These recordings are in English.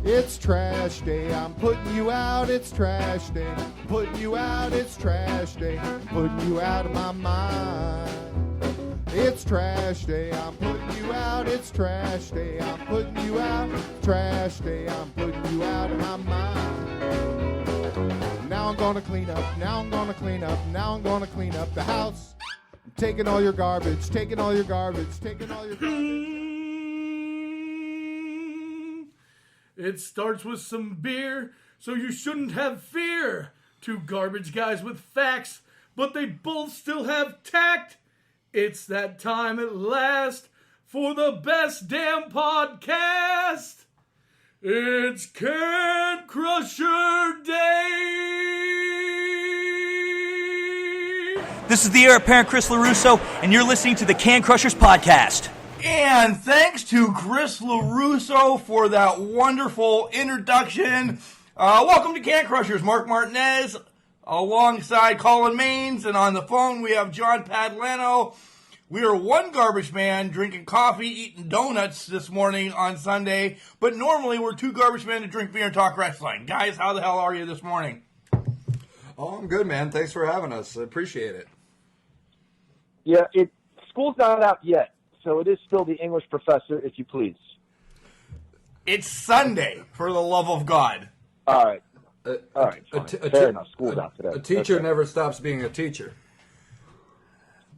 It's trash day, I'm putting you out, it's trash day. Putting you out, it's trash day. Putting you out of my mind. It's trash day, I'm putting you out, it's trash day. I'm putting you out, trash day, I'm putting you out of my mind. Now I'm gonna clean up, now I'm gonna clean up, now I'm gonna clean up the house. I'm taking all your garbage, taking all your garbage, taking all your garbage. It starts with some beer, so you shouldn't have fear. Two garbage guys with facts, but they both still have tact. It's that time at last for the best damn podcast. It's Can Crusher Day. This is the heir apparent Chris LaRusso, and you're listening to the Can Crushers podcast. And thanks to Chris LaRusso for that wonderful introduction. Welcome to Can Crushers. Mark Martinez alongside Colin Maines, and on the phone we have John Padlano. We are one garbage man drinking coffee, eating donuts this morning on Sunday, but normally we're two garbage men to drink beer and talk wrestling. Guys, how the hell are you this morning? Oh, I'm good, man. Thanks for having us. I appreciate it. Yeah, school's not out yet, so it is still the English professor, if you please. It's Sunday, for the love of God. All right. All right. Fair enough. School's out today. A teacher Okay. never stops being a teacher.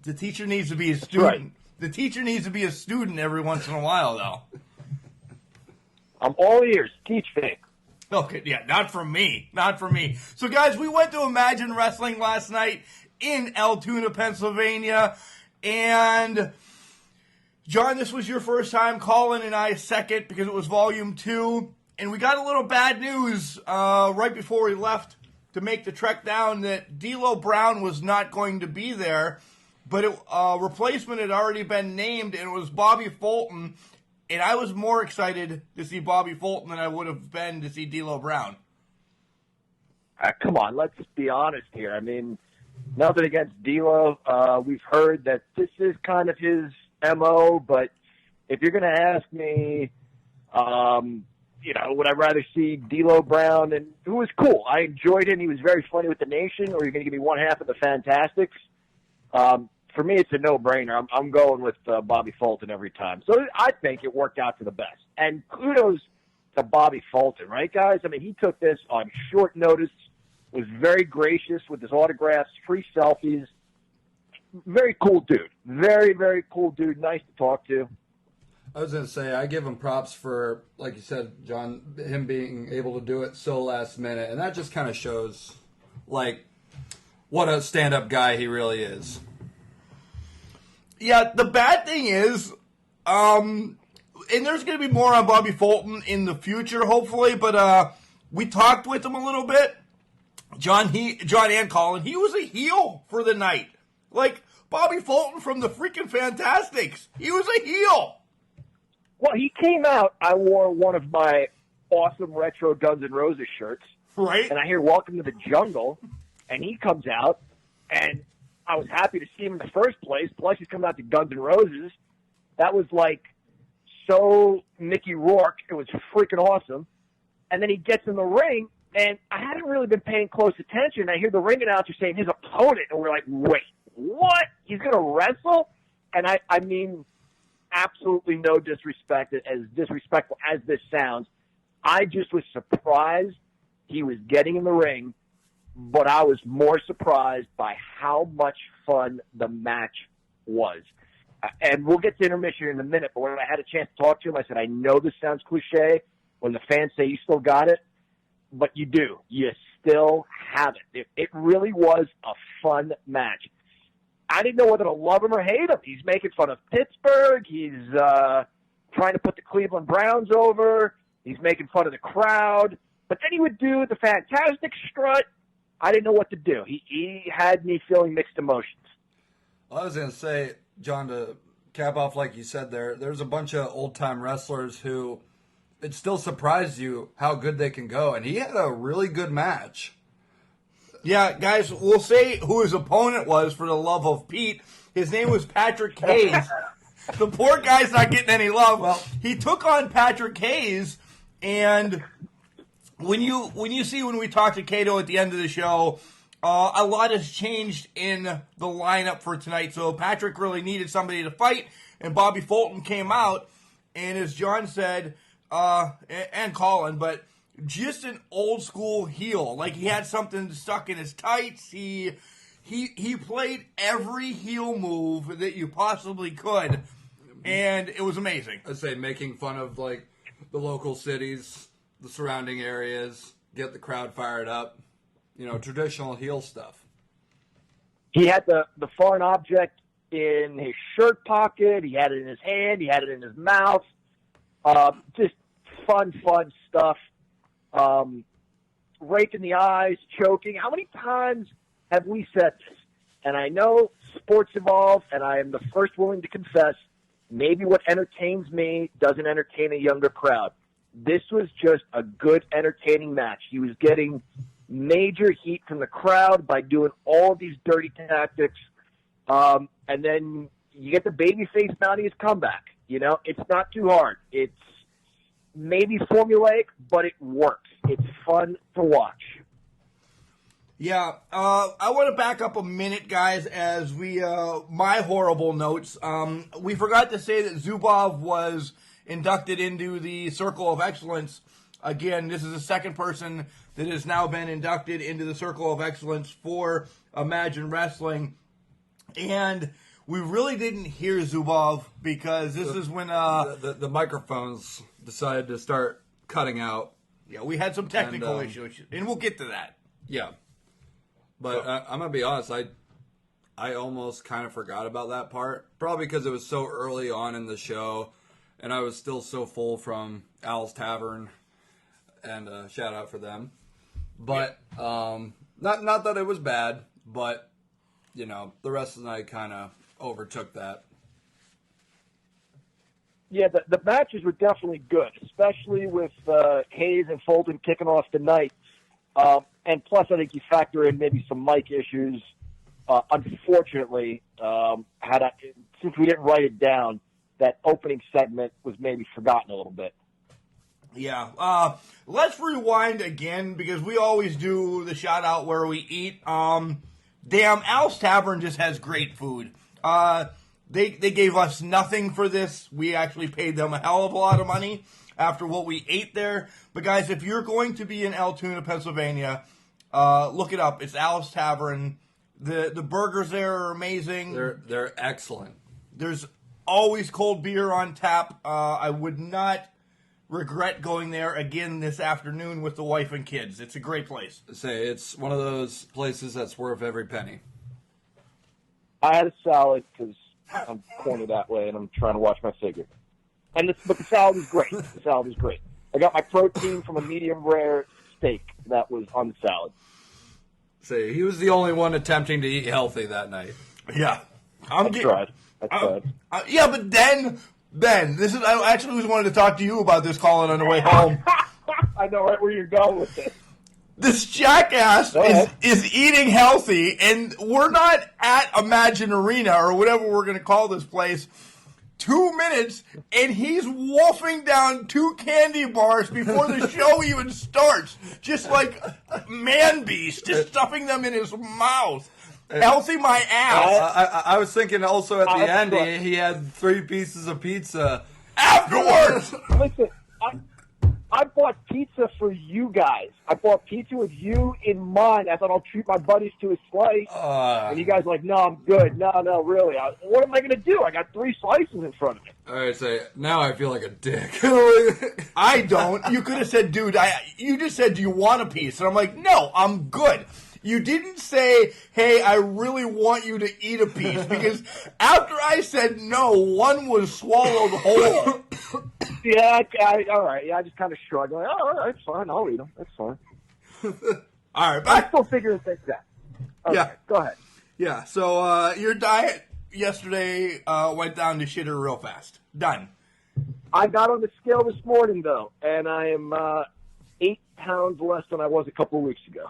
The teacher needs to be a student. Right. The teacher needs to be a student every once in a while, though. I'm all ears. Teach me. Okay, yeah, not from me. Not from me. So, guys, we went to Imagine Wrestling last night in Altoona, Pennsylvania. And, John, this was your first time. Colin and I second because it was Volume 2. And we got a little bad news right before we left to make the trek down that D'Lo Brown was not going to be there. But a replacement had already been named, and it was Bobby Fulton. And I was more excited to see Bobby Fulton than I would have been to see D'Lo Brown. Come on, let's be honest here. I mean, nothing against D'Lo. We've heard that this is kind of his MO, but if you're going to ask me, would I rather see D'Lo Brown, and who was cool. I enjoyed him. He was very funny with the Nation, or you're going to give me one half of the Fantastics. For me, it's a no-brainer. I'm going with Bobby Fulton every time. So I think it worked out for the best. And kudos to Bobby Fulton, right, guys? I mean, he took this on short notice, was very gracious with his autographs, free selfies. Very cool dude. Very, very cool dude. Nice to talk to. I was going to say, I give him props for, like you said, John, him being able to do it so last minute. And that just kind of shows, like, what a stand-up guy he really is. Yeah, the bad thing is, and there's going to be more on Bobby Fulton in the future, hopefully, but we talked with him a little bit. John and Colin, he was a heel for the night. Like, Bobby Fulton from the freaking Fantastics. He was a heel. Well, he came out, I wore one of my awesome retro Guns N' Roses shirts. Right. And I hear Welcome to the Jungle, and he comes out, and I was happy to see him in the first place. Plus, he's coming out to Guns N' Roses. That was like so Mickey Rourke. It was freaking awesome. And then he gets in the ring, and I hadn't really been paying close attention. I hear the ring announcer saying his opponent, and we're like, wait, what? He's going to wrestle? And I mean, absolutely no disrespect, as disrespectful as this sounds. I just was surprised he was getting in the ring. But I was more surprised by how much fun the match was. And we'll get to intermission in a minute, but when I had a chance to talk to him, I said, I know this sounds cliche when the fans say you still got it, but you do. You still have it. It really was a fun match. I didn't know whether to love him or hate him. He's making fun of Pittsburgh. He's trying to put the Cleveland Browns over. He's making fun of the crowd. But then he would do the Fantastic Strut. I didn't know what to do. He had me feeling mixed emotions. Well, I was going to say, John, to cap off like you said there's a bunch of old-time wrestlers who it still surprised you how good they can go, and he had a really good match. Yeah, guys, we'll say who his opponent was for the love of Pete. His name was Patrick Hayes. The poor guy's not getting any love. Well, he took on Patrick Hayes, and when we talked to Cato at the end of the show, a lot has changed in the lineup for tonight. So Patrick really needed somebody to fight, and Bobby Fulton came out, and as John said, and Colin, but just an old school heel. Like, he had something stuck in his tights. He played every heel move that you possibly could, and it was amazing. I'd say making fun of, like, the local cities, the surrounding areas, get the crowd fired up. You know, traditional heel stuff. He had the foreign object in his shirt pocket. He had it in his hand. He had it in his mouth. Just fun stuff. Raking the eyes, choking. How many times have we said this? And I know sports evolve, and I am the first willing to confess, maybe what entertains me doesn't entertain a younger crowd. This was just a good, entertaining match. He was getting major heat from the crowd by doing all these dirty tactics. And then you get the babyface mounting his comeback. You know, it's not too hard. It's maybe formulaic, but it works. It's fun to watch. Yeah, I want to back up a minute, guys, as my horrible notes. We forgot to say that Zubov was inducted into the Circle of Excellence. Again, this is the second person that has now been inducted into the Circle of Excellence for Imagine Wrestling. And we really didn't hear Zubov because this is when the microphones decided to start cutting out. Yeah, we had some technical issues, and we'll get to that. Yeah. But I'm going to be honest, I almost kind of forgot about that part. Probably because it was so early on in the show, and I was still so full from Al's Tavern, and shout out for them. But not that it was bad, but, you know, the rest of the night kind of overtook that. Yeah, the matches were definitely good, especially with Hayes and Fulton kicking off the night. And plus, I think you factor in maybe some mic issues. Unfortunately, since we didn't write it down, that opening segment was maybe forgotten a little bit. Yeah. Let's rewind again because we always do the shout out where we eat. Damn, Al's Tavern just has great food. They gave us nothing for this. We actually paid them a hell of a lot of money after what we ate there. But guys, if you're going to be in Altoona, Pennsylvania, look it up. It's Al's Tavern. The burgers there are amazing. They're excellent. There's always cold beer on tap. I would not regret going there again this afternoon with the wife and kids. It's a great place. Say it's one of those places that's worth every penny. I had a salad because I'm cornered that way and I'm trying to watch my figure. But the salad was great. The salad was great. I got my protein from a medium rare steak that was on the salad. Say he was the only one attempting to eat healthy that night. Yeah, I tried. Yeah, but then this is. I actually was wanted to talk to you about this, Colin, on the way home. I know right where you're going with this. This jackass is eating healthy, and we're not at Imagine Arena or whatever we're going to call this place. 2 minutes, and he's wolfing down 2 candy bars before the show even starts. Just like man beast, just stuffing them in his mouth. Healthy my ass. I was thinking also at the end he had 3 pieces of pizza. Afterwards! Listen, I bought pizza for you guys. I bought pizza with you in mind. I thought I'll treat my buddies to a slice. And you guys were like, no, I'm good. No, really. What am I going to do? I got 3 slices in front of me. All right, say now I feel like a dick. I don't. You could have said, dude, you just said, do you want a piece? And I'm like, no, I'm good. You didn't say, hey, I really want you to eat a piece. Because after I said no, one was swallowed whole. Yeah, all right. Yeah, I just kind of shrugged. Like, oh, all right, it's fine. I'll eat them. That's fine. All right. I'm still figuring things out. Okay, Yeah. Go ahead. Yeah, so your diet yesterday went down to shitter real fast. Done. I got on the scale this morning, though, and I am 8 pounds less than I was a couple of weeks ago.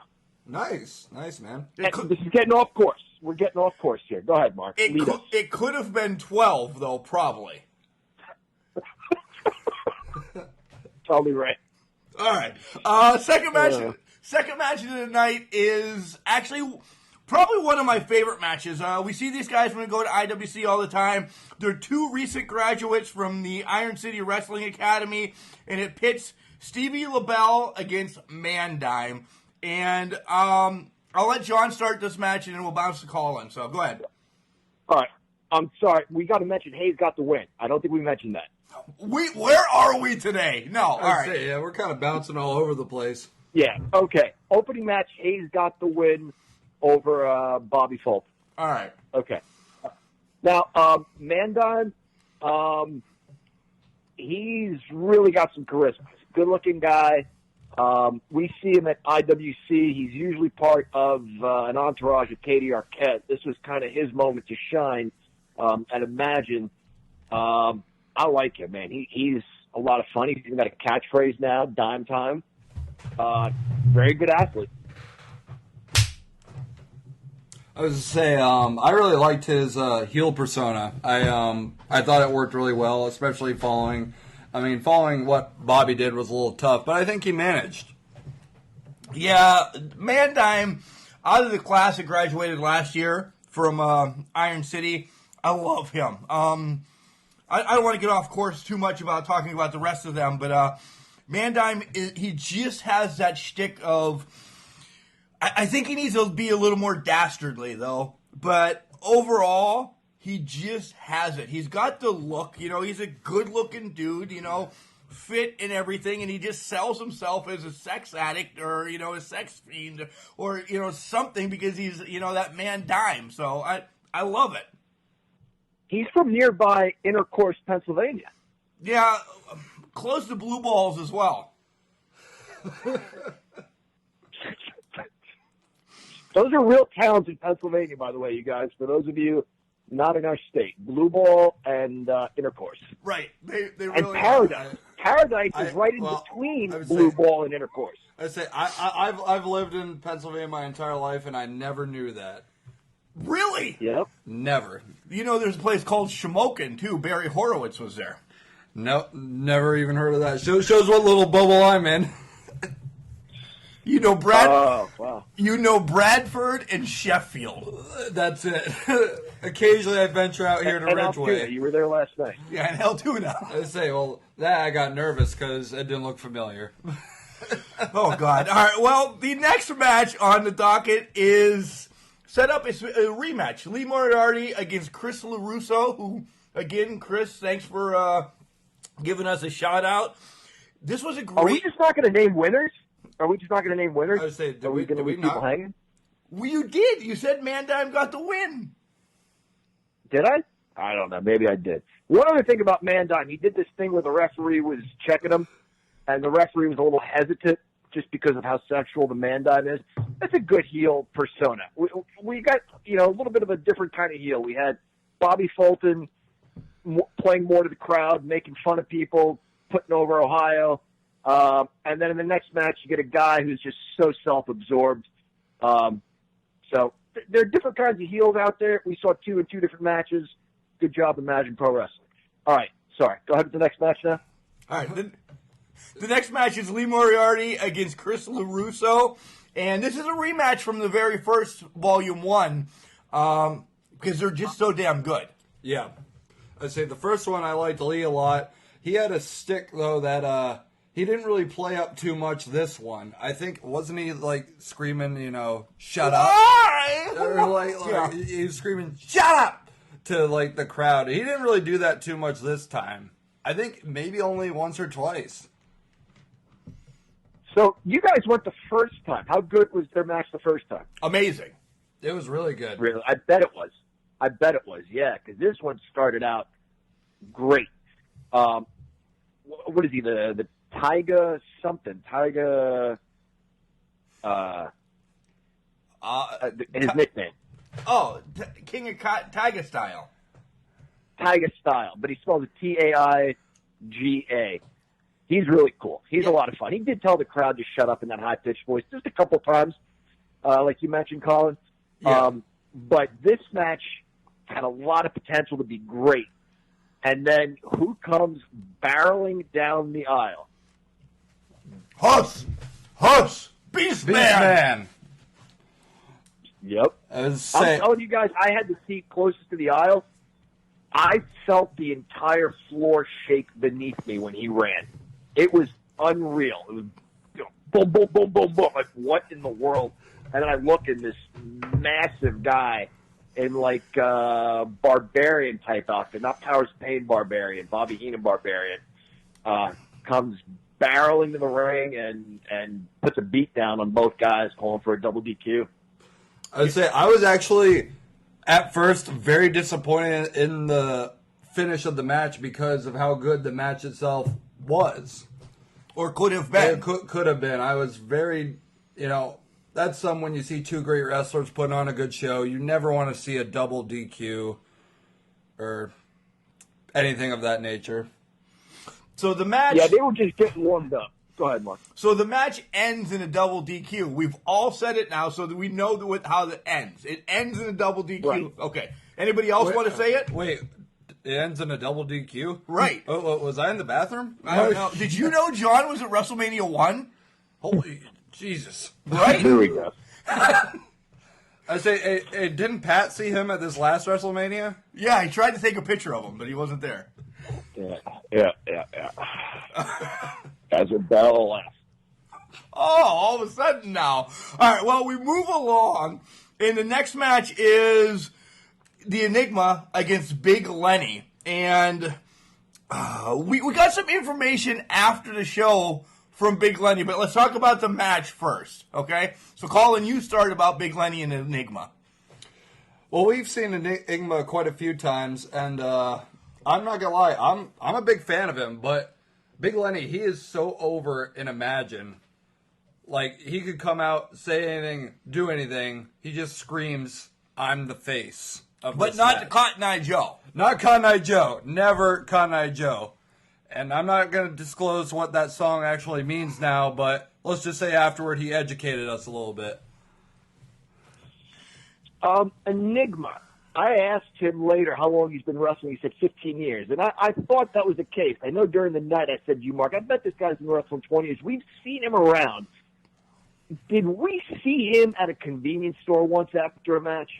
Nice, man. This is getting off course. We're getting off course here. Go ahead, Mark. It could have been 12, though, probably. Probably right. All right. Second match of the night is actually probably one of my favorite matches. We see these guys when we go to IWC all the time. They're two recent graduates from the Iron City Wrestling Academy, and it pits Stevie LaBelle against Mandime. And I'll let John start this match, and then we'll bounce the call in. So go ahead. All right. I'm sorry. We got to mention Hayes got the win. I don't think we mentioned that. Where are we today? No. All right. Yeah, we're kind of bouncing all over the place. Yeah. Okay. Opening match, Hayes got the win over Bobby Fulton. All right. Okay. Now, Mandime, he's really got some charisma. He's a good-looking guy. We see him at IWC. He's usually part of an entourage of Katie Arquette. This was kind of his moment to shine at Imagine. I like him, man. He's a lot of fun. He's even got a catchphrase now, Dime Time. Very good athlete. I was to say, I really liked his heel persona. I thought it worked really well, especially following what Bobby did was a little tough, but I think he managed. Yeah, Mandime, out of the class that graduated last year from Iron City, I love him. I don't want to get off course too much about talking about the rest of them, but Mandime, he just has that shtick of... I think he needs to be a little more dastardly, though. But overall, he just has it. He's got the look. He's a good-looking dude, fit and everything. And he just sells himself as a sex addict or, a sex fiend or, something because he's, that Mandime. So I love it. He's from nearby Intercourse, Pennsylvania. Yeah, close to Blue Balls as well. Those are real towns in Pennsylvania, by the way, you guys. For those of you not in our state, Blue Ball and Intercourse. Right. They really and Paradise. Paradise is right in between Blue Ball and Intercourse. I say I've lived in Pennsylvania my entire life, and I never knew that. Really? Yep. Never. There's a place called Shamokin, too. Barry Horowitz was there. No, never even heard of that. Shows what little bubble I'm in. Oh, wow. Bradford and Sheffield. That's it. Occasionally I venture out here to Ridgeway. Altoona. You were there last night. Yeah, in Altoona. I say, that I got nervous because it didn't look familiar. Oh, God. All right, well, the next match on the docket is set up as a rematch. Lee Moriarty against Chris LaRusso, who, again, Chris, thanks for giving us a shout-out. This was a great... Are we just not going to name winners? I would say, did we not? Hanging? Well, you did. You said Mandime got the win. Did I? I don't know. Maybe I did. One other thing about Mandime, he did this thing where the referee was checking him, and the referee was a little hesitant just because of how sexual the Mandime is. That's a good heel persona. We got, a little bit of a different kind of heel. We had Bobby Fulton playing more to the crowd, making fun of people, putting over Ohio. And then in the next match, you get a guy who's just so self-absorbed. So there are different kinds of heels out there. We saw two in two different matches. Good job, Imagine Pro Wrestling. All right, sorry. Go ahead with the next match now. All right, the next match is Lee Moriarty against Chris LaRusso. And this is a rematch from the very first Volume 1 because they're just so damn good. Yeah. I'd say the first one I liked Lee a lot. He had a stick, though, that... he didn't really play up too much this one. I think, wasn't he, screaming, shut up? Or, he was screaming, shut up! To, the crowd. He didn't really do that too much this time. I think maybe only once or twice. So, you guys went the first time. How good was their match the first time? Amazing. It was really good. Really? I bet it was, yeah, because this one started out great. What is he, the Tyga something. Tyga, his nickname. Oh, King of Tyga Style. Tyga Style, but he spells it Taiga. He's really cool. He's a lot of fun. He did tell the crowd to shut up in that high-pitched voice just a couple times, like you mentioned, Colin. Yeah. But this match had a lot of potential to be great. And then who comes barreling down the aisle? Huss! Beast Man! Yep. I was I'm saying, telling you guys, I had the seat closest to the aisle. I felt the entire floor shake beneath me when he ran. It was unreal. It was boom, boom, boom, boom, boom. Like, what in the world? And then I look at this massive guy in like Barbarian type outfit, not Powers of Pain Barbarian, Bobby Heenan Barbarian, comes barreling to the ring and puts a beat down on both guys, calling for a double DQ. I would say I was actually at first very disappointed in the finish of the match because of how good the match itself was. Or could have been. It could have been. I was very, that's when you see two great wrestlers putting on a good show. You never want to see a double DQ or anything of that nature. So the match... Yeah, they were just getting warmed up. Go ahead, Mark. So the match ends in a double DQ. We've all said it now, so that we know how it ends. It ends in a double DQ. Right. Okay. Anybody else want to say it? Wait, it ends in a double DQ? Right. Oh, was I in the bathroom? I don't know. Did you know John was at WrestleMania 1? Holy Jesus. Right? Here we go. I say, hey, didn't Pat see him at this last WrestleMania? Yeah, he tried to take a picture of him, but he wasn't there. Yeah. As a bell left. Oh, all of a sudden now. All right, well, we move along, and the next match is the Enigma against Big Lenny. And we got some information after the show from Big Lenny, but let's talk about the match first, okay? So, Colin, you start about Big Lenny and Enigma. Well, we've seen Enigma quite a few times, and I'm not gonna lie, I'm a big fan of him, but Big Lenny, he is so over in Imagine. Like, he could come out, say anything, do anything. He just screams, I'm the face of But this not match. Cotton Eye Joe. Not Cotton Eye Joe. Never Cotton Eye Joe. And I'm not going to disclose what that song actually means now, but let's just say afterward he educated us a little bit. Enigma. I asked him later how long he's been wrestling. He said 15 years. And I thought that was the case. I know during the night I said to you, Mark, I bet this guy's been wrestling 20 years. We've seen him around. Did we see him at a convenience store once after a match?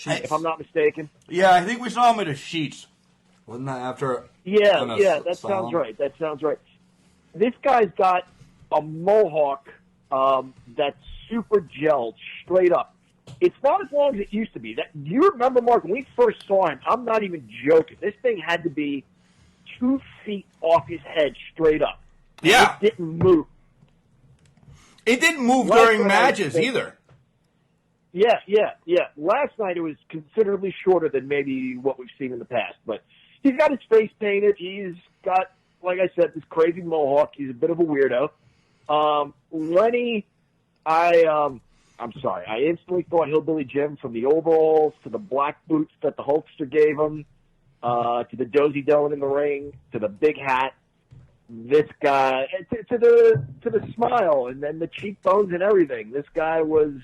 If I'm not mistaken. Yeah, I think we saw him at a Sheets. Wasn't that after? Yeah, that sounds right. That sounds right. This guy's got a mohawk that's super gelled, straight up. It's not as long as it used to be. That you remember, Mark, when we first saw him, I'm not even joking. This thing had to be 2 feet off his head straight up. Yeah. It didn't move. It didn't move Last during night, matches either. Yeah. Last night it was considerably shorter than maybe what we've seen in the past. But he's got his face painted. He's got, like I said, this crazy mohawk. He's a bit of a weirdo. Lenny, I'm sorry. I instantly thought Hillbilly Jim, from the overalls to the black boots that the Hulkster gave him, to the Dozy Doan in the ring, to the big hat. This guy, to the smile and then the cheekbones and everything. This guy was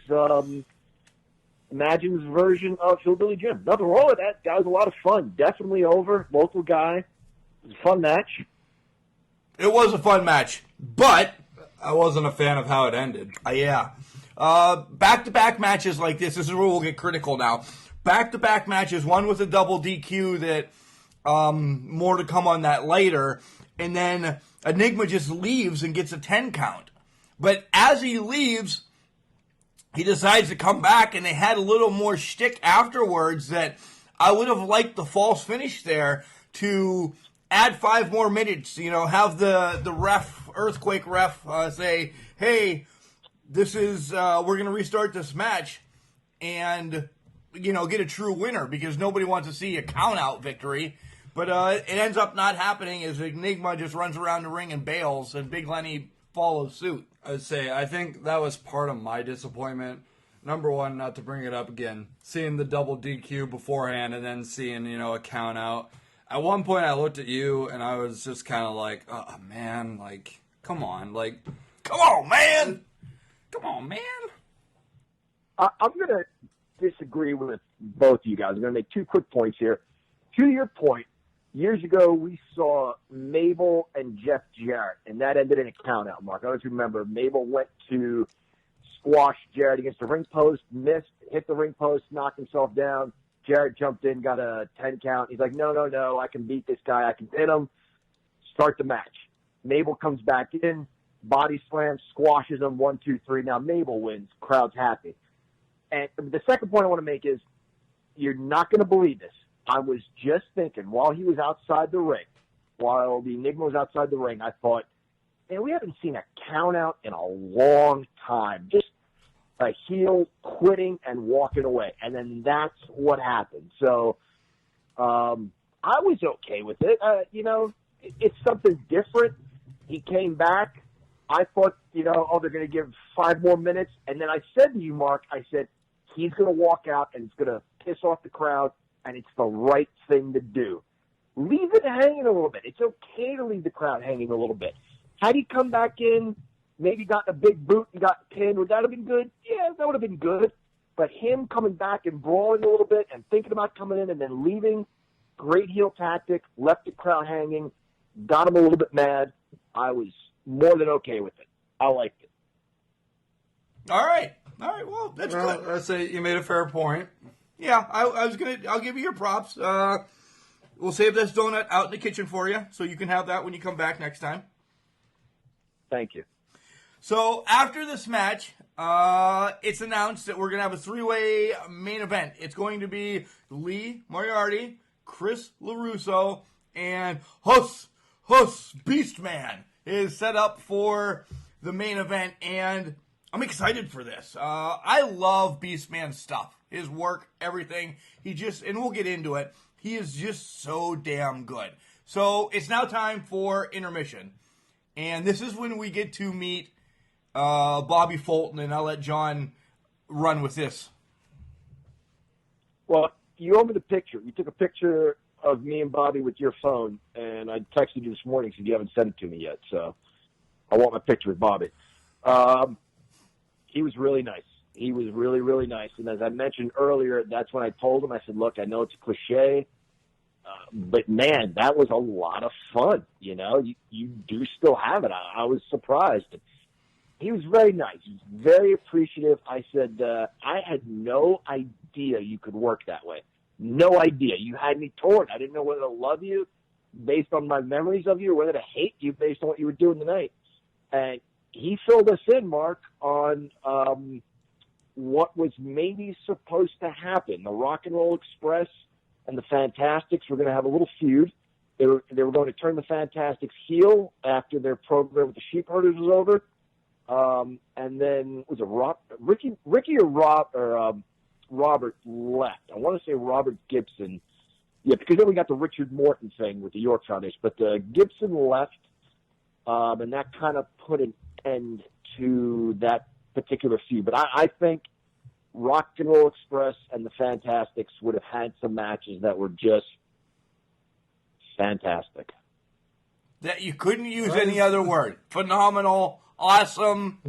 Imagine's version of Hillbilly Jim. Nothing wrong with that. Guy was a lot of fun. Definitely over. Local guy. It was a fun match. It was a fun match, but I wasn't a fan of how it ended. yeah. Back-to-back matches like this is where we'll get critical now. Back-to-back matches, one with a double DQ that, more to come on that later, and then Enigma just leaves and gets a 10 count. But as he leaves, he decides to come back, and they had a little more shtick afterwards that I would have liked the false finish there to add 5 more minutes, have the ref, Earthquake ref, say, hey, this is, we're going to restart this match and, get a true winner because nobody wants to see a count-out victory. But it ends up not happening as Enigma just runs around the ring and bails, and Big Lenny follows suit. I'd say I think that was part of my disappointment. Number one, not to bring it up again, seeing the double DQ beforehand and then seeing, a count out. At one point I looked at you and I was just kind of like, oh man, like, come on, like, Come on, man! come on, man. I'm going to disagree with both of you guys. I'm going to make 2 quick points here. To your point, years ago we saw Mabel and Jeff Jarrett, and that ended in a countout, Mark. I don't remember. Mabel went to squash Jarrett against the ring post, missed, hit the ring post, knocked himself down. Jarrett jumped in, got a 10 count. He's like, no, I can beat this guy. I can pin him. Start the match. Mabel comes back in, body slams, squashes him, 1, 2, 3. Now Mabel wins. Crowd's happy. And the second point I want to make is, you're not going to believe this. I was just thinking, while he was outside the ring, while the Enigma was outside the ring, I thought, man, we haven't seen a count out in a long time. Just a heel quitting and walking away. And then that's what happened. So I was okay with it. It's something different. He came back. I thought, they're going to give 5 more minutes. And then I said to you, Mark, I said, he's going to walk out and it's going to piss off the crowd, and it's the right thing to do. Leave it hanging a little bit. It's okay to leave the crowd hanging a little bit. Had he come back in, maybe gotten a big boot and got pinned, would that have been good? Yeah, that would have been good. But him coming back and brawling a little bit and thinking about coming in and then leaving, great heel tactic, left the crowd hanging, got him a little bit mad. I was more than okay with it. I liked it. All right. Well, that's good. I'd say you made a fair point. Yeah, I'll give you your props. We'll save this donut out in the kitchen for you, so you can have that when you come back next time. Thank you. So after this match, it's announced that we're going to have a 3-way main event. It's going to be Lee Moriarty, Chris LaRusso, and Hus Beastman is set up for the main event, and I'm excited for this. I love Beastman's stuff, his work, everything. And we'll get into it, he is just so damn good. So it's now time for intermission. And this is when we get to meet Bobby Fulton, and I'll let John run with this. Well, you owe me the picture. You took a picture of me and Bobby with your phone, and I texted you this morning, so you haven't sent it to me yet. So I want my picture with Bobby. He was really nice. He was really, really nice. And as I mentioned earlier, that's when I told him, I said, look, I know it's a cliche, but man, that was a lot of fun. You do still have it. I was surprised. He was very nice. He was very appreciative. I said, I had no idea you could work that way. No idea. You had me torn. I didn't know whether to love you based on my memories of you or whether to hate you based on what you were doing tonight. And he filled us in, Mark, on what was maybe supposed to happen. The Rock and Roll Express and the Fantastics were going to have a little feud. They were going to turn the Fantastics heel after their program with the Sheepherders was over. And then was it Ricky or Robert left? I want to say Robert Gibson. Yeah, because then we got the Richard Morton thing with the York Foundation. But Gibson left, and that kind of put an end to that particular feud. But I think Rock and Roll Express and the Fantastics would have had some matches that were just fantastic. That you couldn't use any other word. Phenomenal, awesome,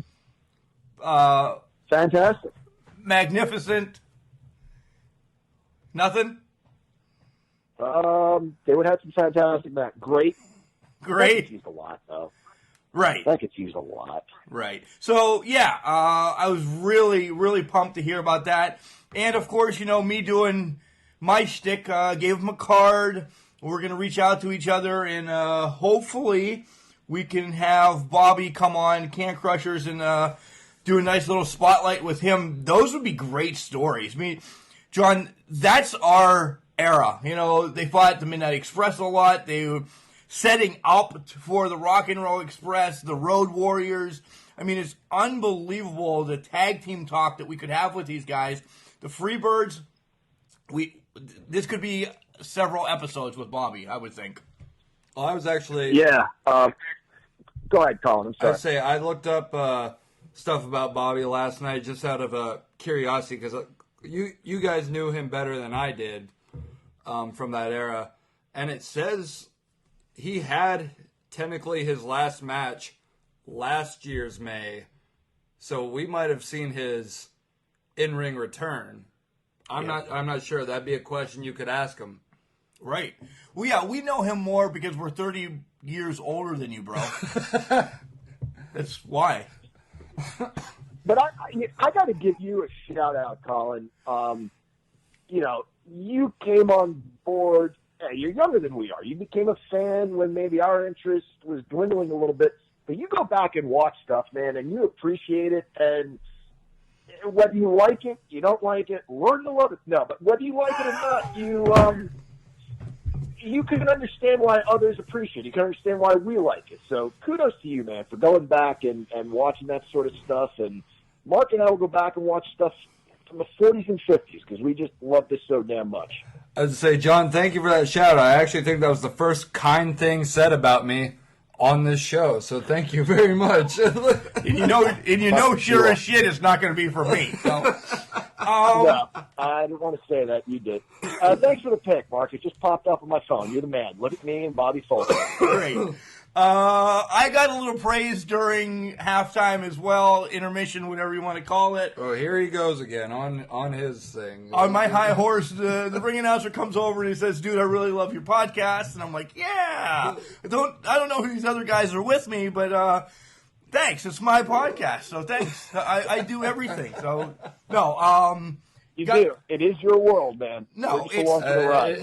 fantastic, magnificent. Nothing? They would have some fantastic match. Great. That gets used a lot, though. Right. That gets used a lot. Right. So, yeah, I was really, really pumped to hear about that. And, of course, me doing my shtick, gave him a card. We're going to reach out to each other, and hopefully we can have Bobby come on Can Crushers and do a nice little spotlight with him. Those would be great stories. I mean, John, that's our era. They fought at the Midnight Express a lot. They were setting up for the Rock and Roll Express, the Road Warriors. I mean, it's unbelievable the tag team talk that we could have with these guys. The Freebirds, this could be several episodes with Bobby, I would think. Well, I was actually... Yeah. Go ahead, Colin. I'm sorry. I'd say I looked up stuff about Bobby last night just out of curiosity because you guys knew him better than I did from that era. And it says he had technically his last match last year's May. So we might have seen his in-ring return. I'm not sure. That'd be a question you could ask him. Right. Well, yeah, we know him more because we're 30 years older than you, bro. That's why. But I got to give you a shout out, Colin. You came on board. You're younger than we are. You became a fan when maybe our interest was dwindling a little bit. But you go back and watch stuff, man, and you appreciate it. And whether you like it, you don't like it, learn to love it. No, but whether you like it or not, you can understand why others appreciate it. You can understand why we like it. So kudos to you, man, for going back and watching that sort of stuff. And Mark and I will go back and watch stuff from the 40s and 50s because we just love this so damn much. I would say, John, thank you for that shout out. I actually think that was the first kind thing said about me on this show. So thank you very much. and sure as shit, it's not going to be for me. So. No, I didn't want to say that. You did. Thanks for the pick, Mark. It just popped up on my phone. You're the man. Look at me and Bobby Fulton. Great. I got a little praise during halftime as well, intermission, whatever you want to call it. Oh, here he goes again on his thing. On my high horse, the ring announcer comes over and he says, "Dude, I really love your podcast." And I'm like, "Yeah." I don't know who these other guys are with me, but thanks. It's my podcast, so thanks. I do everything. So no, You do. It is your world, man. No, it's along for the ride.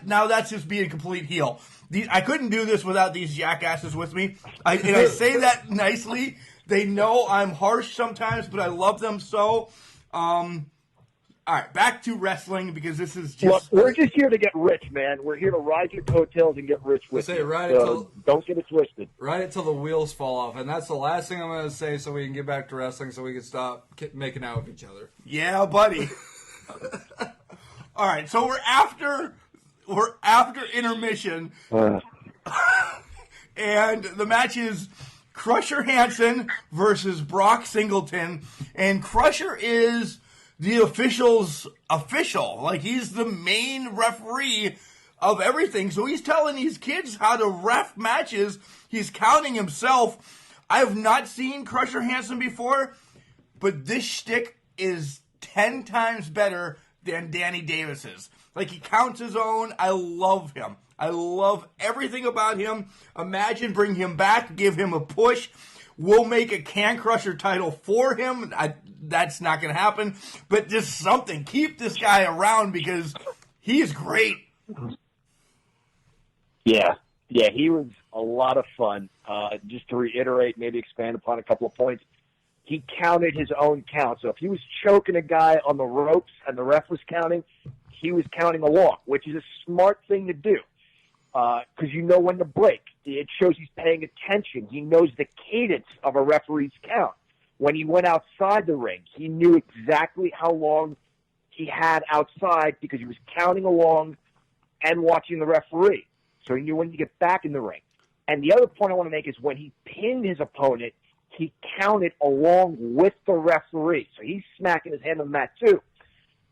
No. That's just being a complete heel. I couldn't do this without these jackasses with me. And I say that nicely. They know I'm harsh sometimes, but I love them so. All right, back to wrestling because this is just. Look, we're just here to get rich, man. We're here to ride your coattails and get rich with you. Don't get it twisted. Ride it till the wheels fall off, and that's the last thing I'm going to say, so we can get back to wrestling, so we can stop making out with each other. Yeah, buddy. All right, so we're after intermission, and the match is Crusher Hansen versus Brock Singleton, and Crusher is the official's official. Like, he's the main referee of everything. So he's telling these kids how to ref matches. He's counting himself. I have not seen Crusher Hansen before, but this shtick is 10 times better than Danny Davis's. Like, he counts his own. I love him. I love everything about him. Imagine bring him back, give him a push. We'll make a Can Crusher title for him. That's not going to happen. But just something. Keep this guy around because he's great. Yeah, he was a lot of fun. Just to reiterate, maybe expand upon a couple of points. He counted his own count. So if he was choking a guy on the ropes and the ref was counting, he was counting along, which is a smart thing to do because you know when to break. It shows he's paying attention. He knows the cadence of a referee's count. When he went outside the ring, he knew exactly how long he had outside because he was counting along and watching the referee. So he knew when to get back in the ring. And the other point I want to make is when he pinned his opponent, he counted along with the referee. So he's smacking his hand on the mat too.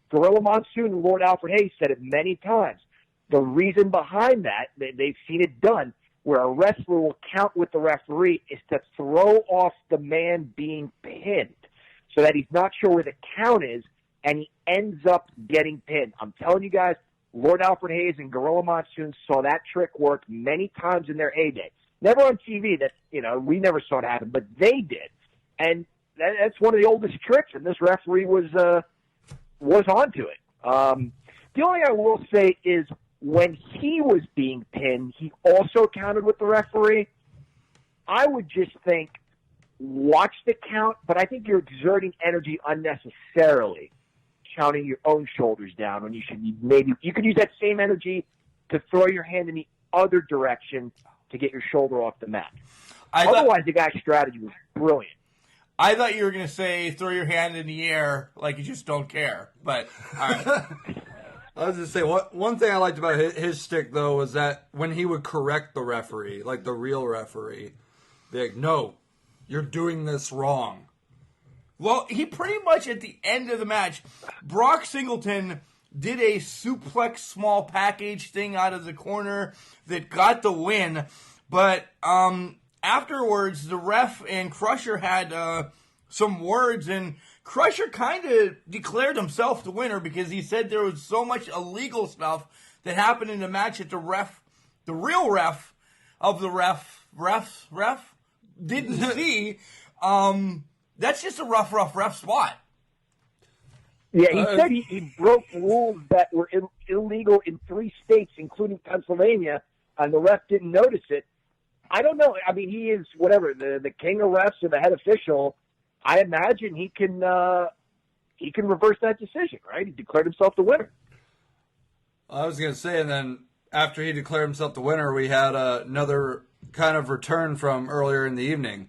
Gorilla Monsoon and Lord Alfred Hayes said it many times. The reason behind that, they've seen it done, where a wrestler will count with the referee is to throw off the man being pinned so that he's not sure where the count is and he ends up getting pinned. I'm telling you guys, Lord Alfred Hayes and Gorilla Monsoon saw that trick work many times in their heyday. Never on TV, we never saw it happen, but they did. And that's one of the oldest tricks, and this referee was onto it. The only thing I will say is when he was being pinned, he also counted with the referee. I would just think, watch the count, but I think you're exerting energy unnecessarily, counting your own shoulders down when you could use that same energy to throw your hand in the other direction to get your shoulder off the mat. Otherwise, the guy's strategy was brilliant. I thought you were going to say throw your hand in the air like you just don't care. But, all right. I was going to say, one thing I liked about his stick, though, was that when he would correct the referee, like the real referee, be like, no, you're doing this wrong. Well, he pretty much, at the end of the match, Brock Singleton did a suplex small package thing out of the corner that got the win. But afterwards, the ref and Crusher had some words, and Crusher kind of declared himself the winner because he said there was so much illegal stuff that happened in the match that the real ref of the ref didn't see. That's just a rough spot. Yeah, he said he broke rules that were illegal in 3 states, including Pennsylvania, and the ref didn't notice it. I don't know. I mean, he is, whatever, the king of refs or the head official. I imagine he can reverse that decision, right? He declared himself the winner. I was going to say, and then after he declared himself the winner, we had another kind of return from earlier in the evening.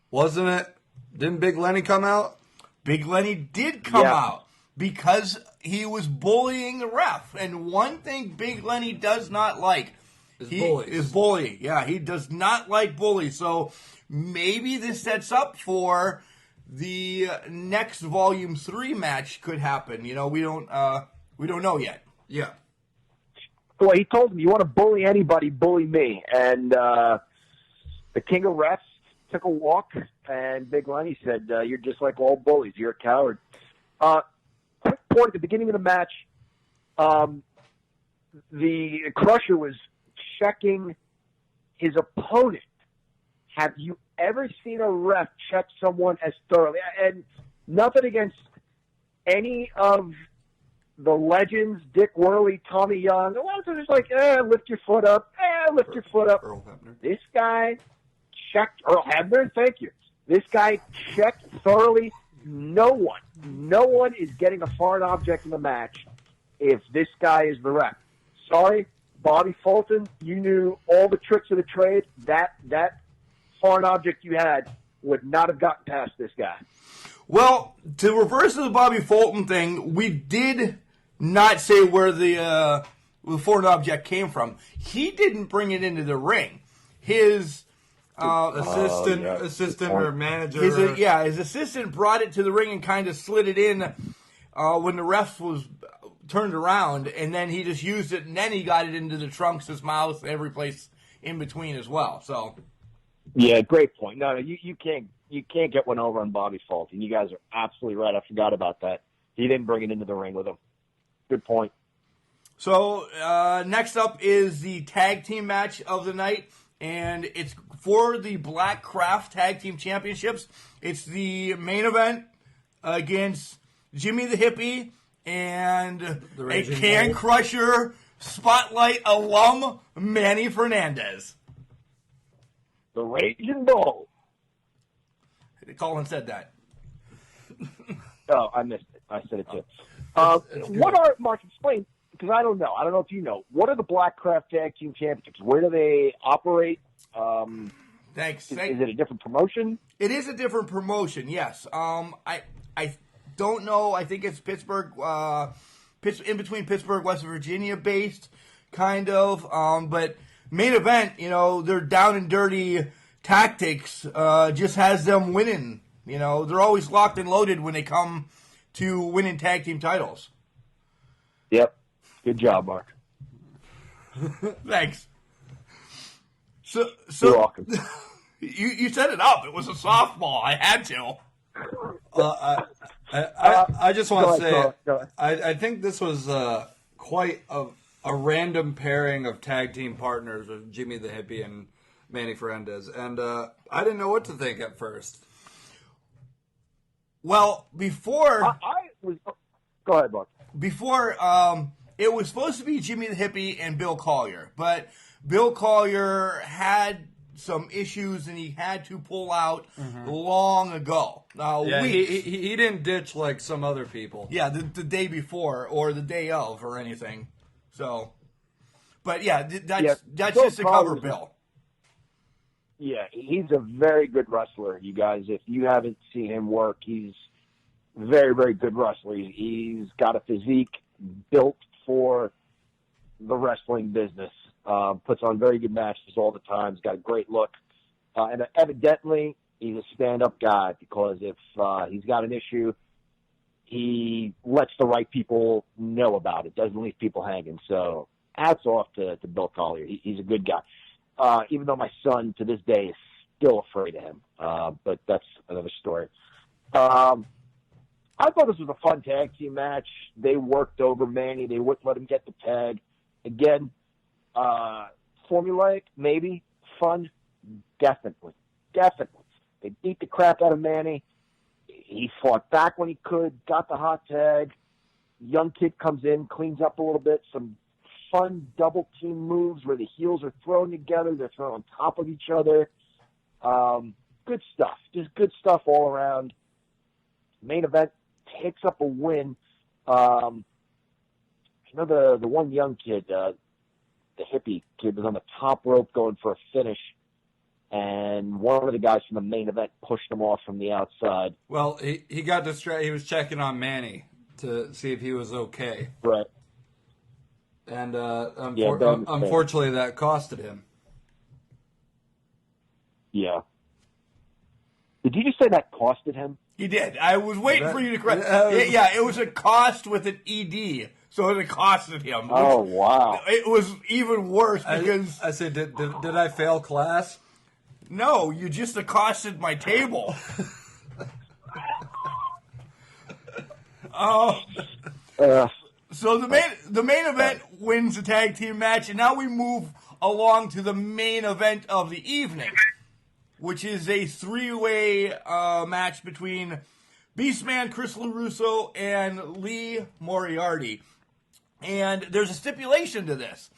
Wasn't it? Didn't Big Lenny come out? Big Lenny did come out because he was bullying the ref. And one thing Big Lenny does not like is bullying. Yeah, he does not like bullies. So maybe this sets up for the next Volume 3 match could happen. You know, we don't know yet. Yeah. Well, he told him, you want to bully anybody, bully me. And the king of refs took a walk, and Big Lenny said, you're just like all bullies. You're a coward. Quick point, at the beginning of the match, the Crusher was checking his opponent. Have you ever seen a ref check someone as thoroughly? And nothing against any of the legends, Dick Worley, Tommy Young. A lot of times it's like, lift your foot up, lift your foot up. Earl Hebner. This guy checked, Earl Hebner, thank you. This guy checked thoroughly. No one is getting a foreign object in the match if this guy is the ref. Sorry, Bobby Fulton, you knew all the tricks of the trade. That foreign object you had would not have gotten past this guy. Well, to reverse the Bobby Fulton thing, we did not say where the foreign object came from. He didn't bring it into the ring. His assistant or manager. His assistant brought it to the ring and kind of slid it in when the ref was turned around, and then he just used it, and then he got it into the trunks, his mouth, every place in between as well. So, yeah, great point. No, you can't get one over on Bobby Fulton. You guys are absolutely right. I forgot about that. He didn't bring it into the ring with him. Good point. So next up is the tag team match of the night, and it's for the Black Craft Tag Team Championships. It's the main event against Jimmy the Hippie and a Can Crusher Spotlight alum, Manny Fernandez. The Raging Bull. Colin said that. Oh, I missed it. I said it too. Mark, explain, because I don't know. I don't know if you know. What are the Black Craft Tag Team Championships? Where do they operate? Thanks. Is it a different promotion? It is a different promotion, yes. I don't know. I think it's Pittsburgh, in between Pittsburgh, West Virginia based, kind of. But main event, their down and dirty tactics just has them winning. They're always locked and loaded when they come to winning tag team titles. Yep. Good job, Mark. Thanks. So you're welcome. You set it up. It was a softball. I had to. I just want to say, go ahead. I think this was quite a random pairing of tag team partners with Jimmy the Hippie and Manny Fernandez, and I didn't know what to think at first. Well, before go ahead, Mark. Before it was supposed to be Jimmy the Hippie and Bill Collier, but Bill Collier had some issues and he had to pull out long ago. He didn't ditch like some other people. Yeah, the day before or the day of or anything. So, but that's just to cover Bill. Yeah, he's a very good wrestler, you guys. If you haven't seen him work, he's very, very good wrestler. He's got a physique built for the wrestling business. Puts on very good matches all the time. He's got a great look. And evidently, he's a stand-up guy because if he's got an issue, he lets the right people know about it, doesn't leave people hanging. So hats off to Bill Collier. He's a good guy. Even though my son, to this day, is still afraid of him. But that's another story. I thought this was a fun tag team match. They worked over Manny. They wouldn't let him get the tag. Again, formulaic, maybe. Fun, definitely. Definitely. They beat the crap out of Manny. He fought back when he could, got the hot tag. Young kid comes in, cleans up a little bit. Some fun double team moves where the heels are thrown together. They're thrown on top of each other. Good stuff. Just good stuff all around. Main event picks up a win. The one young kid, the hippie kid, was on the top rope going for a finish, and one of the guys from the main event pushed him off from the outside. Well, he got distracted. He was checking on Manny to see if he was okay. Right. And unfortunately, that costed him. Yeah. Did you just say that costed him? He did. I was waiting for you to correct. Yeah, it was a cost with an ED, so it costed him. Oh, wow. It was even worse because... I said, did I fail class? No, you just accosted my table. So the main event wins the tag team match, and now we move along to the main event of the evening, which is a three-way match between Beastman Chris LaRusso and Lee Moriarty. And there's a stipulation to this.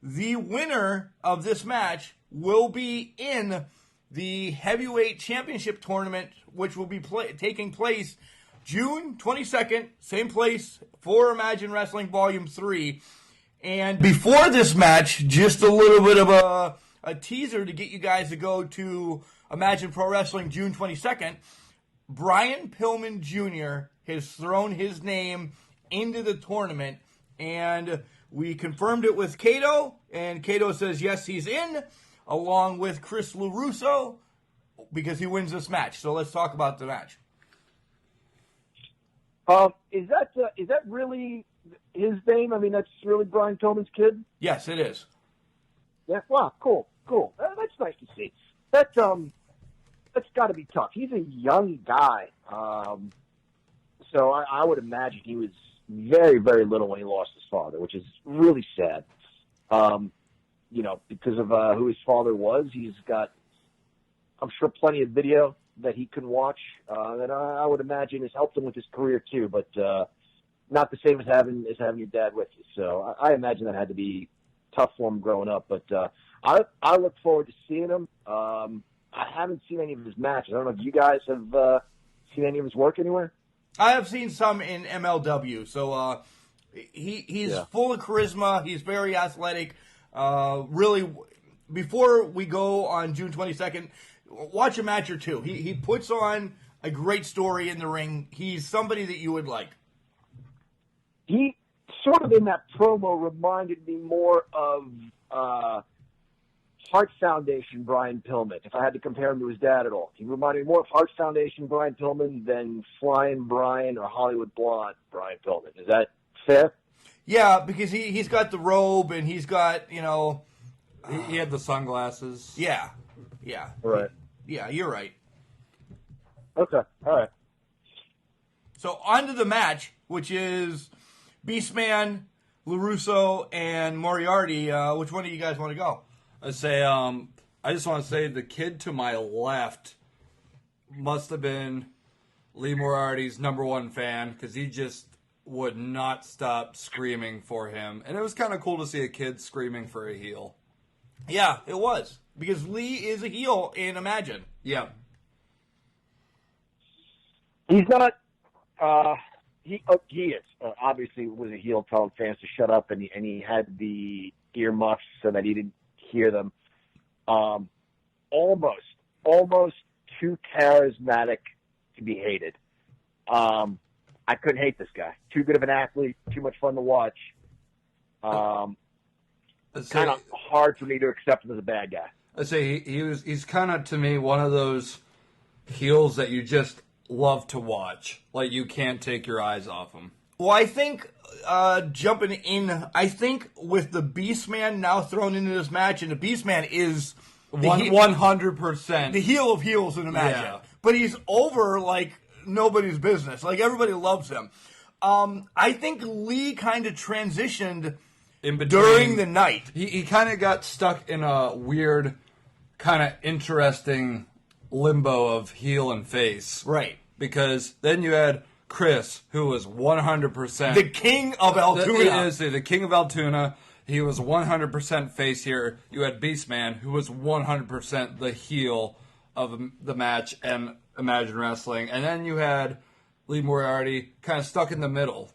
The winner of this match will be in the Heavyweight Championship Tournament, which will be taking place June 22nd, same place, for Imagine Wrestling Volume 3. And before this match, just a little bit of a teaser to get you guys to go to Imagine Pro Wrestling June 22nd. Brian Pillman Jr. has thrown his name into the tournament, and we confirmed it with Cato, and Cato says yes, he's in, along with Chris LaRusso, because he wins this match. So let's talk about the match. Is that really his name? I mean, that's really Brian Pillman's kid? Yes, it is. Yeah. Wow. Cool. That's nice to see. That's got to be tough. He's a young guy, so I would imagine he was very, very little when he lost his father, which is really sad. Because of who his father was, he's got, I'm sure, plenty of video that he can watch, that I would imagine has helped him with his career too, but not the same as having your dad with you. So I imagine that had to be tough for him growing up. But I look forward to seeing him. I haven't seen any of his matches. I don't know if you guys have seen any of his work anywhere. I have seen some in MLW. So he's full of charisma. He's very athletic. Really, before we go on June 22nd, watch a match or two. He puts on a great story in the ring. He's somebody that you would like. He sort of in that promo reminded me more of Heart Foundation Brian Pillman, if I had to compare him to his dad at all. He reminded me more of Heart Foundation Brian Pillman than Flying Brian or Hollywood Blonde Brian Pillman. Is that fair? Yeah, because he's got the robe and he's got, He had the sunglasses. Yeah. Right. Yeah, you're right. Okay, all right. So on to the match, which is Beastman, LaRusso, and Moriarty. Which one do you guys want to go? I say, I just want to say the kid to my left must have been Lee Moriarty's #1 fan, because he just would not stop screaming for him. And it was kind of cool to see a kid screaming for a heel. Yeah, it was. Because Lee is a heel in Imagine. Yeah. He's not. He is. Obviously, was a heel telling fans to shut up, and he had the earmuffs so that he didn't hear them. Almost too charismatic to be hated. I couldn't hate this guy. Too good of an athlete. Too much fun to watch. Kind of hard for me to accept him as a bad guy. I say he's kind of, to me, one of those heels that you just love to watch. Like, you can't take your eyes off him. Well, I think, jumping in, I think with the Beastman now thrown into this match, and the Beastman is 100% the heel of heels in Imagine. Yeah. But he's over, like, nobody's business. Like, everybody loves him. I think Lee kind of transitioned In between, during the night. He kind of got stuck in a weird, kind of interesting limbo of heel and face. Right. Because then you had Chris, who was 100%. The king of Altoona. The king of Altoona. He was 100% face here. You had Beastman, who was 100% the heel of the match and Imagine Wrestling. And then you had Lee Moriarty kind of stuck in the middle.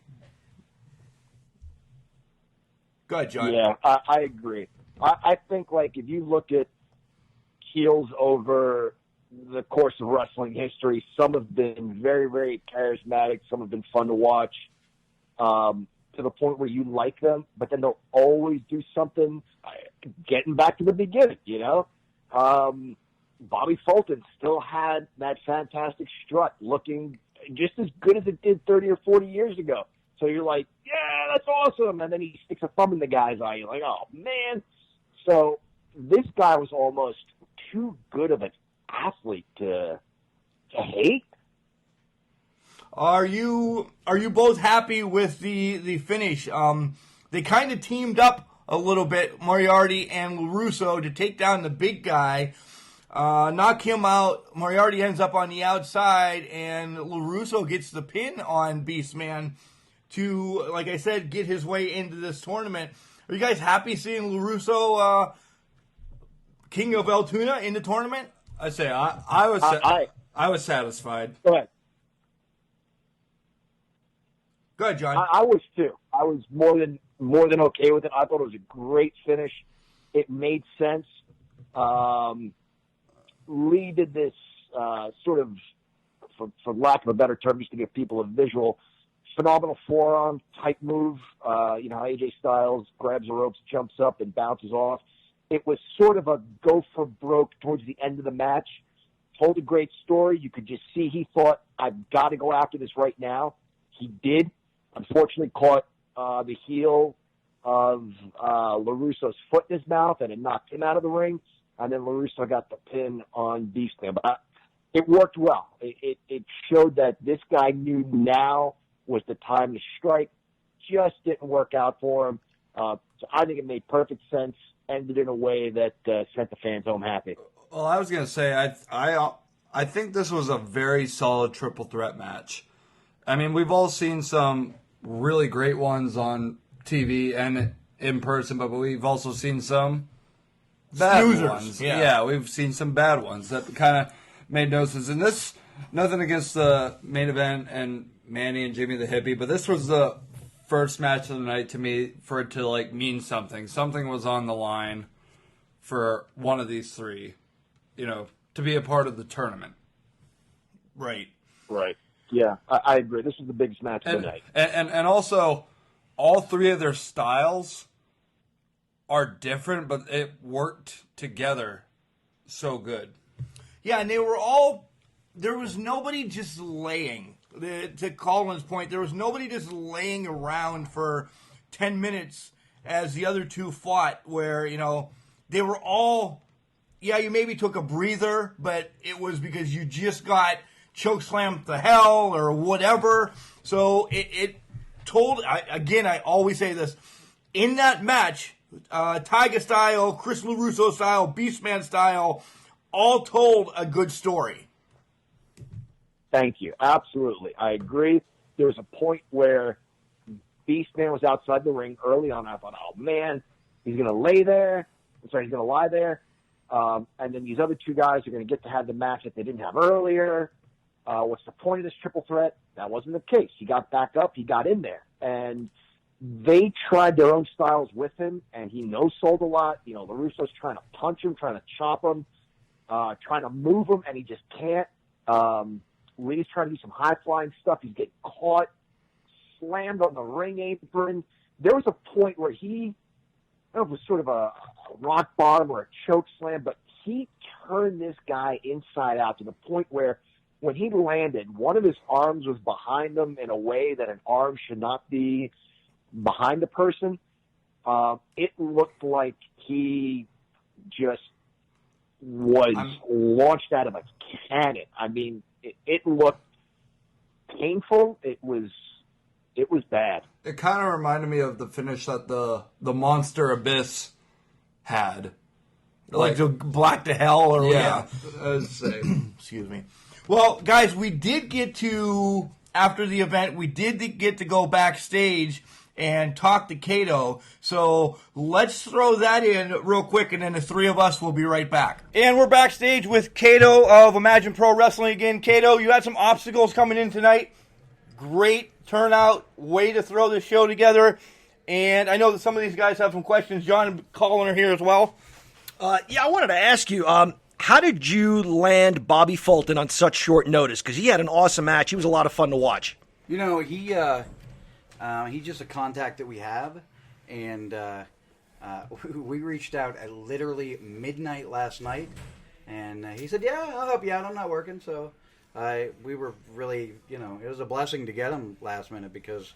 Go ahead, John. Yeah, I agree. I think, like, if you look at heels over the course of wrestling history, some have been very, very charismatic. Some have been fun to watch. To the point where you like them, but then they'll always do something, getting back to the beginning, you know? Bobby Fulton still had that fantastic strut looking just as good as it did 30 or 40 years ago. So you're like, yeah, that's awesome. And then he sticks a thumb in the guy's eye. You're like, oh, man. So this guy was almost too good of an athlete to hate. Are you both happy with the finish? They kind of teamed up a little bit, Moriarty and LaRusso, to take down the big guy, knock him out. Moriarty ends up on the outside, and LaRusso gets the pin on Beastman to, like I said, get his way into this tournament. Are you guys happy seeing LaRusso, King of Altoona, in the tournament? I'd say I was satisfied. Go ahead. Go ahead, John. I was too. I was more than okay with it. I thought it was a great finish. It made sense. Lee did this sort of, for lack of a better term, just to give people a visual, phenomenal forearm type move. You know how AJ Styles grabs the ropes, jumps up, and bounces off. It was sort of a go for broke towards the end of the match. Told a great story. You could just see he thought, I've got to go after this right now. He did. Unfortunately, caught the heel of LaRusso's foot in his mouth, and it knocked him out of the ring. And then LaRusso got the pin on Beastman. But it worked well. It showed that this guy knew now was the time to strike. Just didn't work out for him. So I think it made perfect sense. Ended in a way that sent the fans home happy. Well, I was going to say, I think this was a very solid triple threat match. I mean, we've all seen some really great ones on TV and in person, but we've also seen some bad Snoozers. ones. Yeah, we've seen some bad ones that kind of made no sense. And this, nothing against the main event and Manny and Jimmy the Hippie, but this was the first match of the night to me for it to like mean something. Something was on the line for one of these three, you know, to be a part of the tournament. Right. Right. Yeah, I agree. This is the biggest match of the night. And also, all three of their styles are different, but it worked together so good. Yeah, and they were all, there was nobody just laying. To Colin's point, there was nobody just laying around for 10 minutes as the other two fought, where, you know, they were all, yeah, you maybe took a breather, but it was because you just got chokeslammed to hell or whatever. So it told, again, I always say this, in that match, Tiger style, Chris LaRusso style, Beastman style, all told a good story. Thank you. Absolutely. I agree. There was a point where Beastman was outside the ring early on. I thought, oh, man, he's going to lie there. And then these other two guys are going to get to have the match that they didn't have earlier. What's the point of this triple threat? That wasn't the case. He got back up. He got in there. And they tried their own styles with him, and he no-sold a lot. You know, LaRusso's trying to punch him, trying to chop him, trying to move him, and he just can't. Lee's trying to do some high-flying stuff. He's getting caught, slammed on the ring apron. There was a point where he, I don't know if it was sort of a rock bottom or a choke slam, but he turned this guy inside out to the point where when he landed, one of his arms was behind him in a way that an arm should not be behind the person. It looked like he just was launched out of a cannon. I mean, it looked painful. It was bad. It kind of reminded me of the finish that the Monster Abyss had. Like the Black to Hell or Yeah. Excuse me. Well, guys, we did get to, after the event, we did get to go backstage and talk to Kato. So let's throw that in real quick, and then the three of us will be right back. And we're backstage with Kato of Imagine Pro Wrestling again. Kato, you had some obstacles coming in tonight. Great turnout, way to throw this show together. And I know that some of these guys have some questions. John and Colin are here as well. Yeah, I wanted to ask you, how did you land Bobby Fulton on such short notice? Because he had an awesome match. He was a lot of fun to watch. You know, he's just a contact that we have, and we reached out at literally midnight last night, and he said, "Yeah, I'll help you out. I'm not working." So we were really, it was a blessing to get him last minute because,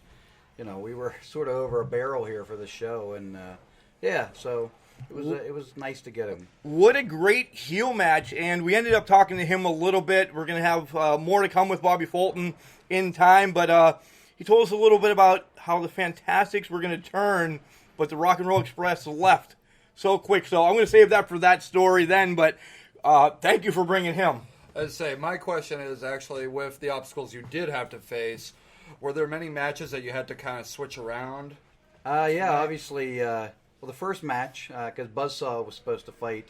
we were sort of over a barrel here for the show, and so. It was nice to get him. What a great heel match, and we ended up talking to him a little bit. We're going to have more to come with Bobby Fulton in time, but he told us a little bit about how the Fantastics were going to turn, but the Rock and Roll Express left so quick. So I'm going to save that for that story then, but thank you for bringing him. I'd say my question is actually with the obstacles you did have to face, were there many matches that you had to kind of switch around? Obviously... Well, the first match, because Buzzsaw was supposed to fight,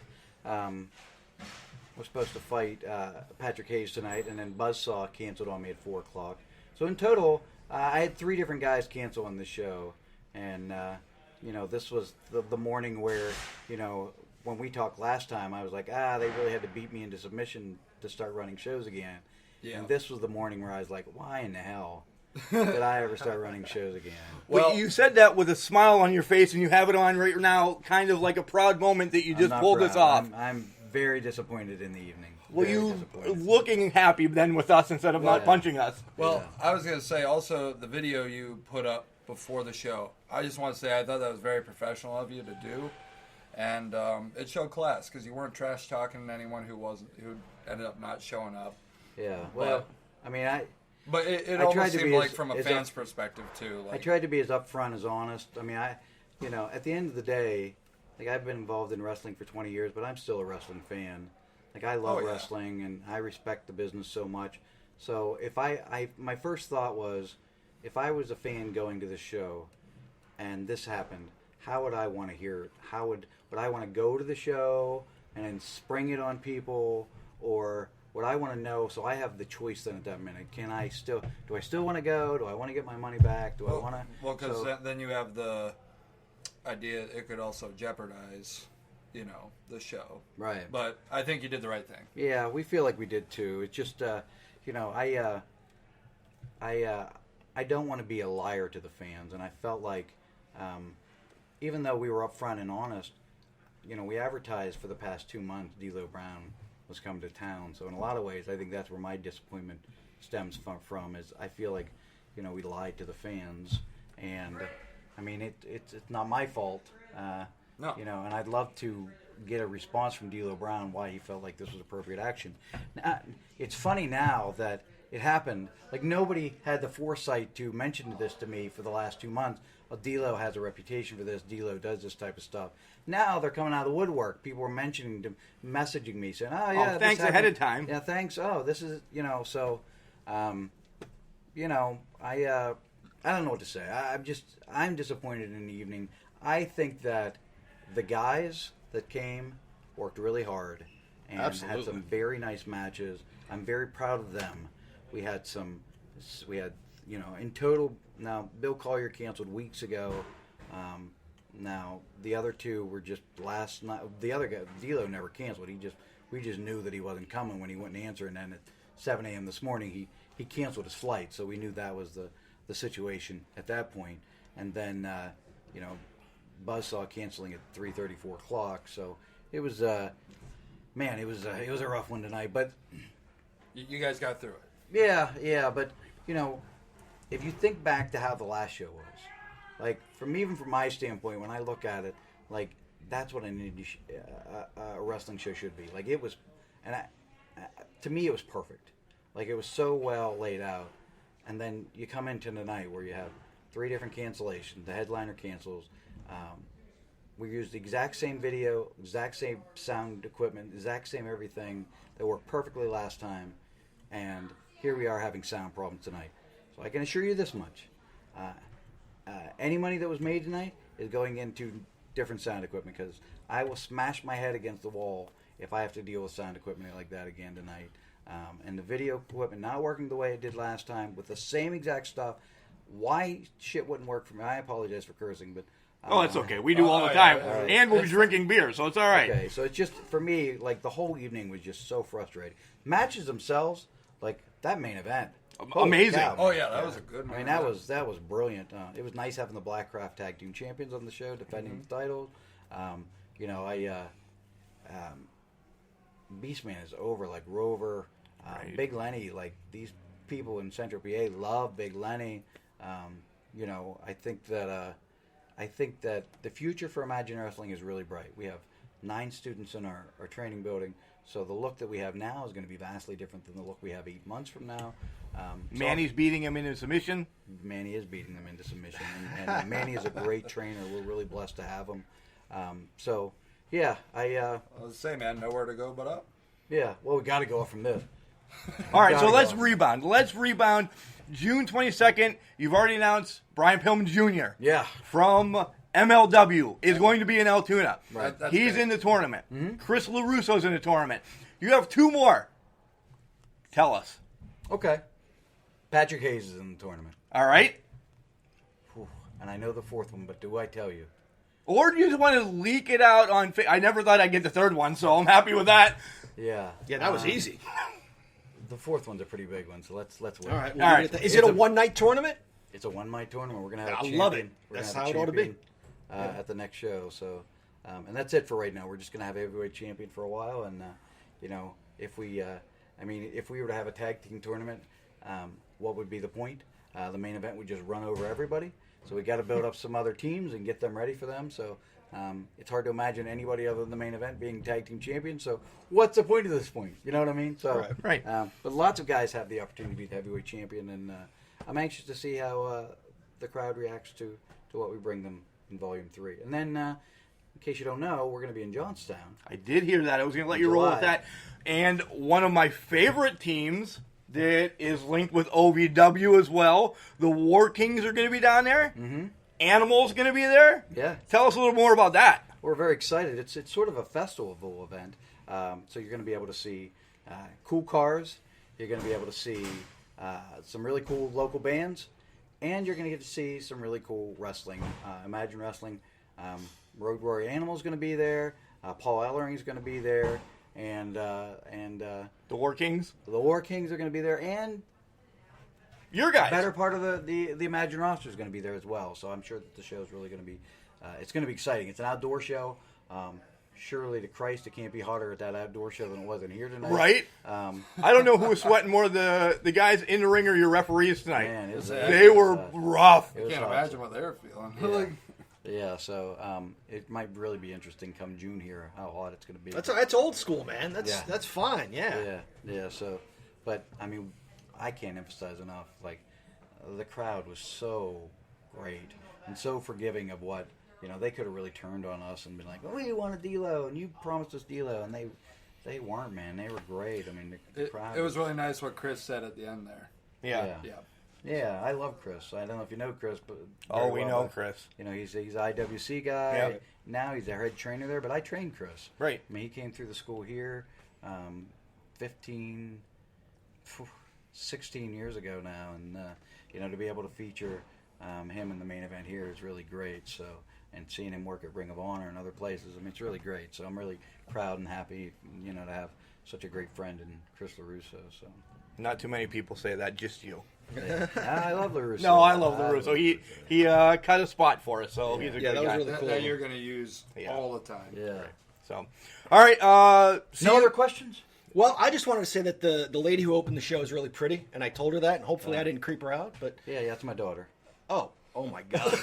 Patrick Hayes tonight, and then Buzzsaw canceled on me at 4 o'clock. So in total, I had 3 different guys cancel on the show, and this was the morning where, when we talked last time, I was like, they really had to beat me into submission to start running shows again. Yeah. And this was the morning where I was like, why in the hell did I ever start running shows again? Well, you said that with a smile on your face, and you have it on right now, kind of like a proud moment that you just pulled this off. I'm very disappointed in the evening. Well, you looking happy then with us instead of not punching us. Well, I was going to say also the video you put up before the show. I just want to say I thought that was very professional of you to do, and it showed class because you weren't trash talking anyone who ended up not showing up. Yeah. Well, But it almost seemed like from a fan's perspective, too. I tried to be as upfront as honest. I mean, at the end of the day, I've been involved in wrestling for 20 years, but I'm still a wrestling fan. I love wrestling, and I respect the business so much. So if my first thought was, if I was a fan going to the show, and this happened, how would I want to hear it? Would I want to go to the show and then spring it on people, or... What I want to know, so I have the choice then at that minute. Do I still want to go? Do I want to get my money back? I want to? Well, because then you have the idea it could also jeopardize, the show. Right. But I think you did the right thing. Yeah, we feel like we did too. It's just, I don't want to be a liar to the fans, and I felt like, even though we were upfront and honest, we advertised for the past 2 months. D'Lo Brown was coming to town, so in a lot of ways, I think that's where my disappointment stems from. Is I feel like, we lied to the fans, and it's not my fault. No. And I'd love to get a response from D'Lo Brown why he felt like this was appropriate action. Now, it's funny now that it happened. Nobody had the foresight to mention this to me for the last 2 months. Well, D'Lo has a reputation for this. D'Lo does this type of stuff. Now they're coming out of the woodwork. People are messaging me saying, "Oh yeah, thanks ahead of time." Yeah, thanks. Oh, this is so, I don't know what to say. I'm disappointed in the evening. I think that the guys that came worked really hard and had some very nice matches. I'm very proud of them. We had in total. Now Bill Collier canceled weeks ago. Now the other 2 were just last night. The other guy, D'Lo, never canceled. We just knew that he wasn't coming when he wouldn't answer. And then at 7 a.m. this morning, he canceled his flight. So we knew that was the situation at that point. And then Buzzsaw canceling at 3:30, 4 o'clock. So it was it was a rough one tonight. But you guys got through it. Yeah. But if you think back to how the last show was. Even from my standpoint, when I look at it, that's what a wrestling show should be. It was, and to me, it was perfect. It was so well laid out. and then you come into the night where you have 3 different cancellations. The headliner cancels. We used the exact same video, exact same sound equipment, exact same everything that worked perfectly last time, and here we are having sound problems tonight. So I can assure you this much. Any money that was made tonight is going into different sound equipment, because I will smash my head against the wall if I have to deal with sound equipment like that again tonight. And the video equipment not working the way it did last time with the same exact stuff. Why shit wouldn't work for me? I apologize for cursing, but Oh, that's okay. We do all the time. right. And we'll be drinking beer, so it's all right. Okay, so it's just, for me, like, the whole evening was just so frustrating. Matches themselves, like, that main event. Holy Amazing. cow, Oh man. yeah, that was a good. I mean, that was brilliant. It was nice having the Blackcraft Tag Team Champions on the show, defending the titles. Beastman is over, like Rover, Big Lenny. Like, these people in Central PA love Big Lenny. I think that the future for Imagine Wrestling is really bright. We have 9 students in our training building, so the look that we have now is going to be vastly different than the look we have 8 months from now. Manny's beating him into submission. Manny is beating them into submission, and Manny is a great trainer. We're really blessed to have him. I was saying, man, nowhere to go but up. Well, we got to go off from this. All right, so Gotta let's go. rebound. Let's rebound. June 22nd, you've already announced Brian Pillman Jr. Yeah. From MLW is going to be in Altoona. Right. That's He's big. in the tournament. Chris LaRusso's in the tournament. You have 2 more. Tell us. Okay. Patrick Hayes is in the tournament. All right? Whew. And I know the 4th one, but do I tell you? Or do you just want to leak it out on I never thought I'd get the 3rd one, so I'm happy with that. Yeah. Yeah, that was easy. The 4th one's a pretty big one, so let's wait. All right. All right. Is it a one-night tournament? It's a one-night tournament. We're gonna have a I champion. love it. We're gonna That's have a how it ought to be. champion, at the next show. So, and that's it for right now. We're just gonna have a heavyweight champion for a while, and if we were to have a tag team tournament, what would be the point? The main event would just run over everybody. So we got to build up some other teams and get them ready for them. So it's hard to imagine anybody other than the main event being tag team champion. So what's the point of this point? You know what I mean? So Right. but lots of guys have the opportunity to be the heavyweight champion, and I'm anxious to see how the crowd reacts to what we bring them in Volume 3. And then, in case you don't know, we're going to be in Johnstown. I did hear that. I was going to let you roll with July. that. And one of my favorite teams that is linked with OVW as well, the War Kings are going to be down there. Mm-hmm. Animal's going to be there. Yeah. Tell us a little more about that. We're very excited. It's sort of a festival event. So you're going to be able to see cool cars. You're going to be able to see some really cool local bands. And you're going to get to see some really cool wrestling. Imagine Wrestling. Road Warrior Animal is going to be there. Paul Ellering is going to be there. And The War Kings. the War Kings are going to be there. And Your guys. better part of the Imagine roster is going to be there as well. So I'm sure that the show is really going to be, it's going to be exciting. It's an outdoor show. Surely to Christ, it can't be hotter at that outdoor show than it was in here tonight. Right? I don't know who was sweating more, the guys in the ring or your referees tonight. Man, it was, They were rough. it was Can't hot. imagine what they were feeling. Yeah, so it might really be interesting come June here how hot it's going to be. That's old school, man. Yeah. That's fine. Yeah. Yeah. So, but I mean, I can't emphasize enough. Like, the crowd was so great and so forgiving of what they could have really turned on us and been like, "Oh, you wanted D'Lo and you promised us D'Lo," and they weren't, man. They were great. I mean, the crowd. It was really nice what Chris said at the end there. Yeah. Yeah, I love Chris. I don't know if you know Chris, but Oh, very we well, know but, Chris. He's an IWC guy. Yeah. Now he's a head trainer there, but I trained Chris. Right. I mean, he came through the school here 16 years ago now, and to be able to feature him in the main event here is really great. So, and seeing him work at Ring of Honor and other places, I mean, it's really great. So I'm really proud and happy, to have such a great friend in Chris LaRusso. So. Not too many people say that, just you. Yeah. I love LaRusso. No, I love LaRusso. He cut a spot for us, so he's a Yeah, good that was guy. really cool. That you're going to use Yeah. all the time. Yeah. So, all right. No other questions? Well, I just wanted to say that the lady who opened the show is really pretty, and I told her that, and hopefully I didn't creep her out. But Yeah, that's my daughter. oh my God.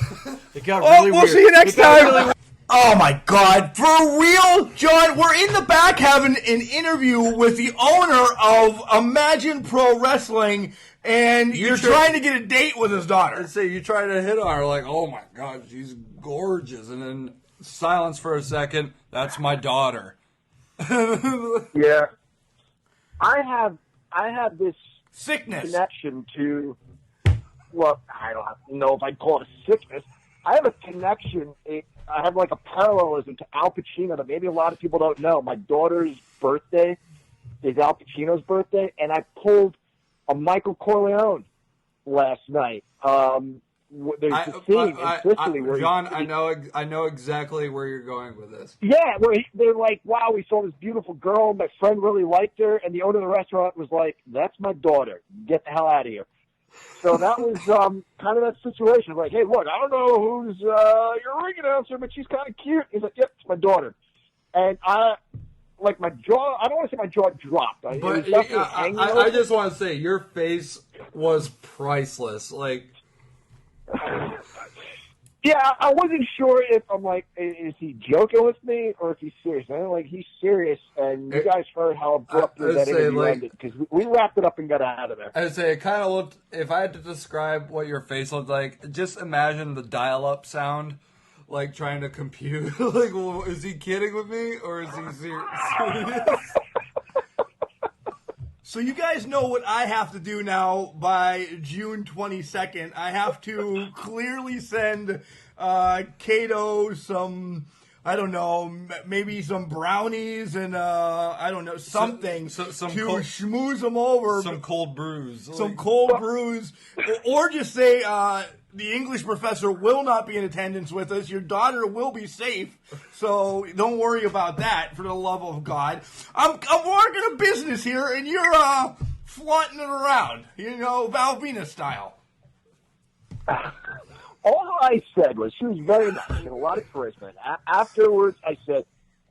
It got Oh, really we'll weird. see you next It got time. really Oh my God, for real? John, we're in the back having an interview with the owner of Imagine Pro Wrestling, and you're trying to get a date with his daughter. I'd say you try to hit on her like, oh my God, she's gorgeous. And then silence for a second, that's my daughter. Yeah. I have this Sickness. connection to, well, I don't know if I'd call it a sickness. I have a connection. I have like a parallelism to Al Pacino that maybe a lot of people don't know. My daughter's birthday is Al Pacino's birthday, and I pulled a Michael Corleone last night. There's a scene in Sicily where John, I know exactly where you're going with this. Yeah, where they're like, wow, we saw this beautiful girl. My friend really liked her. And the owner of the restaurant was like, that's my daughter. Get the hell out of here. So that was kind of that situation. Like, hey, look, I don't know who's your ring announcer, but she's kind of cute. He's like, yep, it's my daughter. And my jaw, I don't want to say my jaw dropped. But I just want to say, your face was priceless. Like, yeah, I wasn't sure if I'm like, is he joking with me or if he's serious? And I'm like, he's serious. And you guys heard how abruptly that interview ended because we wrapped it up and got out of there. I'd say it kind of looked. If I had to describe what your face looked like, just imagine the dial-up sound, like trying to compute. Like, well, is he kidding with me or is he serious? So you guys know what I have to do now by June 22nd. I have to clearly send Kato some, I don't know, maybe some brownies and, I don't know, something to schmooze them over. Some cold brews. Some cold brews. Or just say, the English professor will not be in attendance with us. Your daughter will be safe, so don't worry about that. For the love of God, I'm working a business here, and you're flaunting it around, Val Venus style. All I said was she was very nice. She had a lot of charisma. Afterwards, I said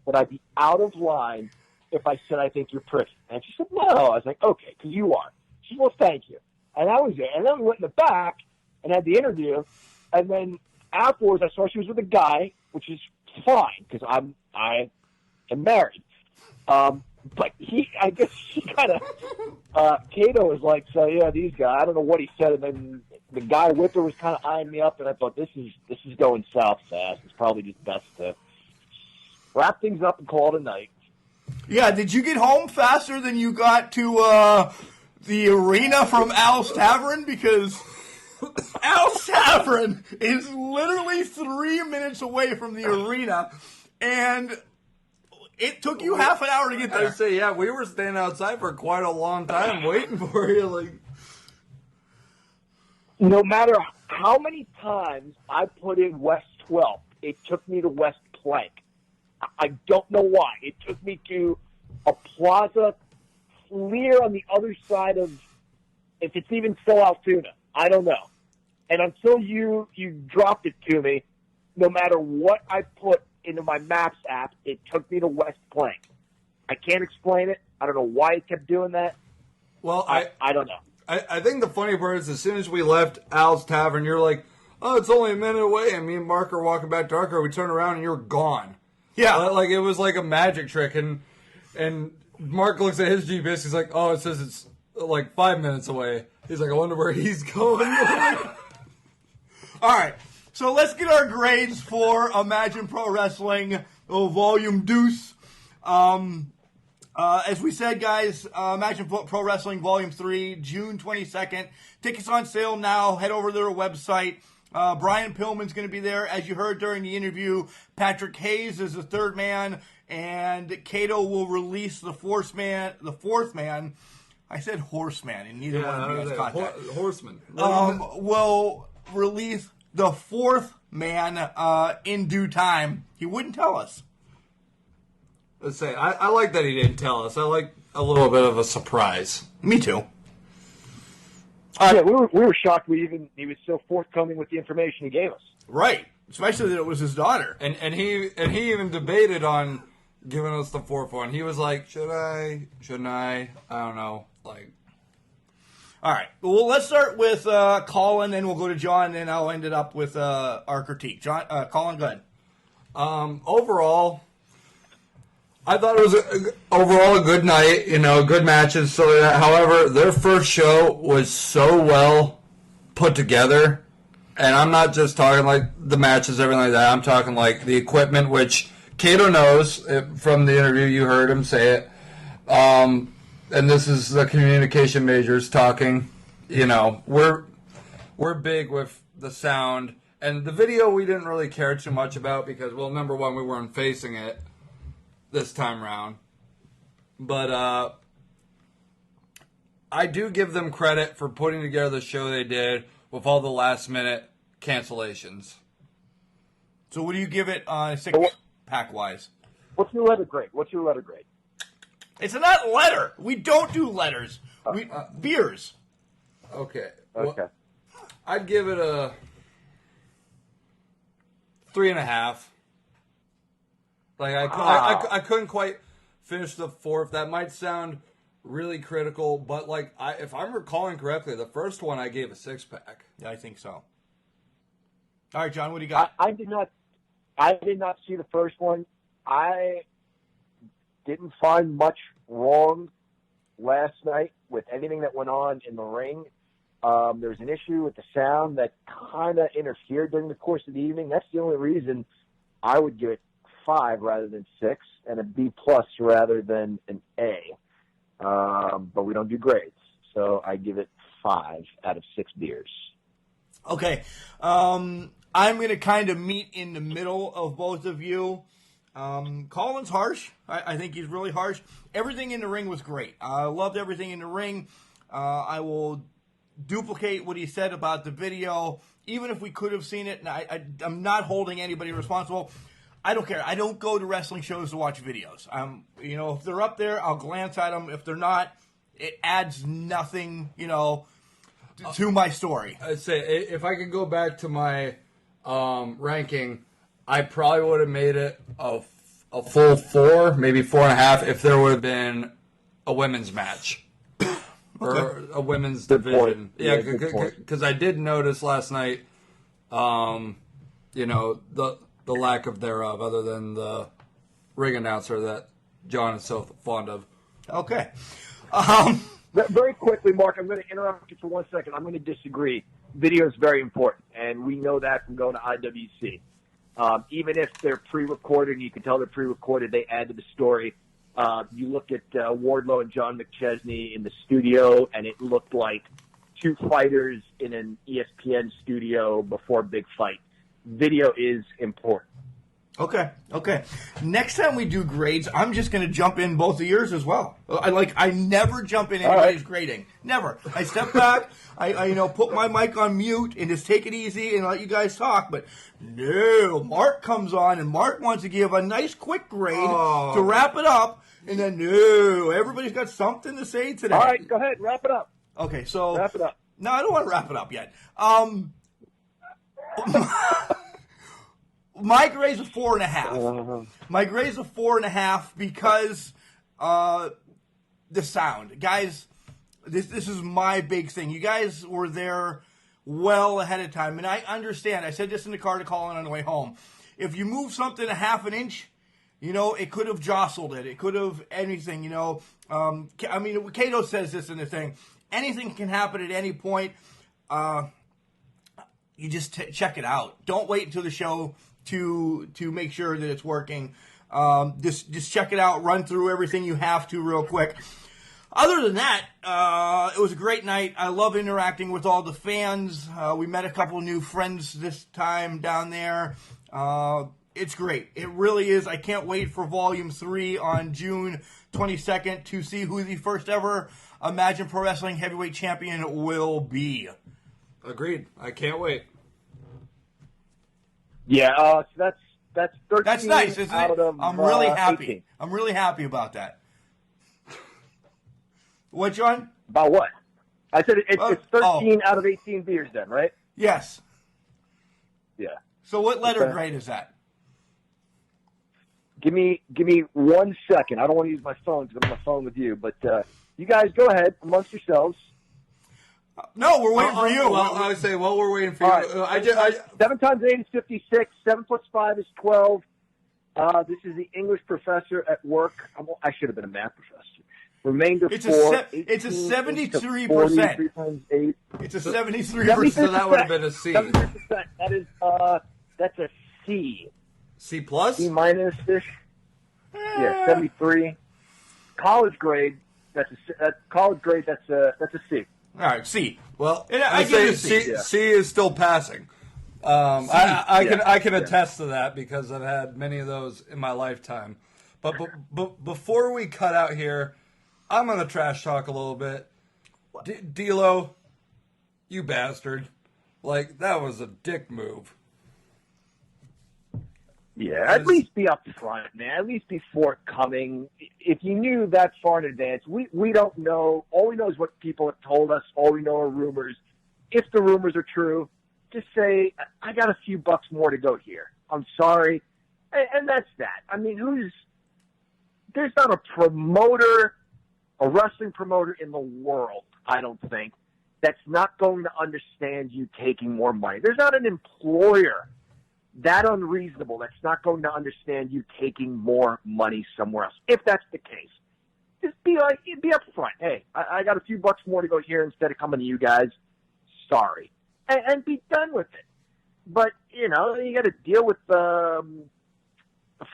that I'd be out of line if I said I think you're pretty, and she said no. I was like, okay, because you are. She said, well, thank you, and that was it. And then we went in the back and had the interview, and then afterwards I saw she was with a guy, which is fine because I am married. But I guess she kind of, Kato was like, so yeah, these guys. I don't know what he said, and then the guy with her was kind of eyeing me up, and I thought this is going south fast. It's probably just best to wrap things up and call it a night. Yeah, did you get home faster than you got to the arena from Al's Tavern? Because Al's Tavern is literally 3 minutes away from the arena, and it took you half an hour to get there. I'd say, yeah, we were standing outside for quite a long time waiting for you. Like, no matter how many times I put in West 12th, it took me to West Plank. I don't know why. It took me to a plaza clear on the other side of, if it's even still Altoona, I don't know. And until you dropped it to me, no matter what I put into my Maps app, it took me to West Plank. I can't explain it. I don't know why it kept doing that. Well, I don't know. I think the funny part is as soon as we left Al's Tavern, you're like, oh, it's only a minute away. And me and Mark are walking back to our car. We turn around and you're gone. Yeah. Like it was like a magic trick. And Mark looks at his GPS. He's like, oh, it says it's like 5 minutes away. He's like, I wonder where he's going. All right, so let's get our grades for Imagine Pro Wrestling Volume Deuce. As we said, guys, Imagine Pro Wrestling Volume 3, June 22nd. Tickets on sale now. Head over to their website. Brian Pillman's going to be there. As you heard during the interview, Patrick Hayes is the third man, and Kato will release the fourth man. I said horseman in neither one of you guys caught that. Horseman. Will release the fourth man in due time. He wouldn't tell us. Let's say, I like that he didn't tell us. I like a little bit of a surprise. Me too. Yeah, we were shocked he was so forthcoming with the information he gave us. Right. Especially that it was his daughter. And he even debated on giving us the fourth one. He was like, should I? Shouldn't I? I don't know. Like, all right. Well, let's start with Colin, then we'll go to John, and then I'll end it up with our critique. John, Colin, go ahead. Overall, I thought it was overall a good night. Good matches. So, however, their first show was so well put together, and I'm not just talking like the matches, everything like that. I'm talking like the equipment, which Cato knows from the interview. You heard him say it. And this is the communication majors talking. We're big with the sound. And the video we didn't really care too much about because, well, number one, we weren't facing it this time around. But I do give them credit for putting together the show they did with all the last-minute cancellations. So what do you give it on six-pack-wise? What's your letter grade? It's not letter. We don't do letters. Beers. Okay. Okay. Well, I'd give it a 3.5. Like I couldn't quite finish the fourth. That might sound really critical, but if I'm recalling correctly, the first one I gave a 6-pack. Yeah, I think so. All right, John, what do you got? I did not see the first one. I didn't find much wrong last night with anything that went on in the ring. There was an issue with the sound that kind of interfered during the course of the evening. That's the only reason I would give it 5 rather than 6, and a B+ rather than an A. But we don't do grades, so I give it 5 out of 6 beers. Okay. I'm going to kind of meet in the middle of both of you. Colin's harsh. I think he's really harsh. Everything in the ring was great. I loved everything in the ring. I will duplicate what he said about the video, even if we could have seen it. And I'm not holding anybody responsible. I don't care. I don't go to wrestling shows to watch videos. If they're up there, I'll glance at them. If they're not, it adds nothing, to my story. I'd say if I could go back to my ranking, I probably would have made it a full 4, maybe 4.5, if there would have been a women's match. Or a women's division. Yeah, because I did notice last night, the lack of thereof, other than the ring announcer that John is so fond of. Okay. Very quickly, Mark, I'm going to interrupt you for 1 second. I'm going to disagree. Video is very important, and we know that from going to IWC. Even if they're pre-recorded, and you can tell they're pre-recorded, they add to the story. You look at Wardlow and John McChesney in the studio, and it looked like 2 fighters in an ESPN studio before a big fight. Video is important. Okay. Next time we do grades, I'm just going to jump in both of yours as well. I never jump in anybody's grading. Never. I step back, I put my mic on mute and just take it easy and let you guys talk. But no, Mark comes on and Mark wants to give a nice quick grade to wrap it up. And then no, everybody's got something to say today. All right, go ahead, wrap it up. Okay, so wrap it up. No, I don't want to wrap it up yet. My grade's a 4.5. My grade's a 4.5 because the sound. Guys, this is my big thing. You guys were there well ahead of time, and I understand. I said this in the car to Colin on the way home. If you move something a half an inch, it could have jostled it. It could have anything, Cato says this in the thing. Anything can happen at any point. You just check it out. Don't wait until the show to make sure that it's working. Just check it out. Run through everything you have to real quick. Other than that, it was a great night. I love interacting with all the fans. We met a couple new friends this time down there. It's great. It really is. I can't wait for Volume 3 on June 22nd to see who the first ever Imagine Pro Wrestling Heavyweight Champion will be. Agreed. I can't wait. Yeah, so that's 13. That's nice, isn't out it? of, I'm really happy. 18. I'm really happy about that. What, John? About what? I said it's 13 out of 18 beers then, right? Yes. Yeah. So what letter grade is that? Give me 1 second. I don't want to use my phone because I'm on the phone with you, but you guys go ahead amongst yourselves. No, we're waiting for you. Well, I would say, we're waiting for you. Right. 7 times 8 is 56. 7 plus 5 is 12. This is the English professor at work. I should have been a math professor. Remainder It's four. it's a 73%. 43 times 8. It's a 73%. So that would have been a C. 73%. That is, that's a C. C plus? C minus-ish. Yeah, 73. College grade. That's a C. All right, C. Well, And I give it say a C. C is still passing. I can attest to that because I've had many of those in my lifetime. But before we cut out here, I'm gonna trash talk a little bit. D'Lo, you bastard! Like that was a dick move. Yeah, at least be up front, man. At least be forthcoming. If you knew that far in advance, we don't know. All we know is what people have told us. All we know are rumors. If the rumors are true, just say, I got a few bucks more to go here. I'm sorry. And that's that. I mean, there's not a promoter, a wrestling promoter in the world, I don't think, that's not going to understand you taking more money. There's not an employer that unreasonable that's not going to understand you taking more money somewhere else. If that's the case, just be up front. Hey, I got a few bucks more to go here instead of coming to you guys. Sorry. And be done with it. But, you got to deal with the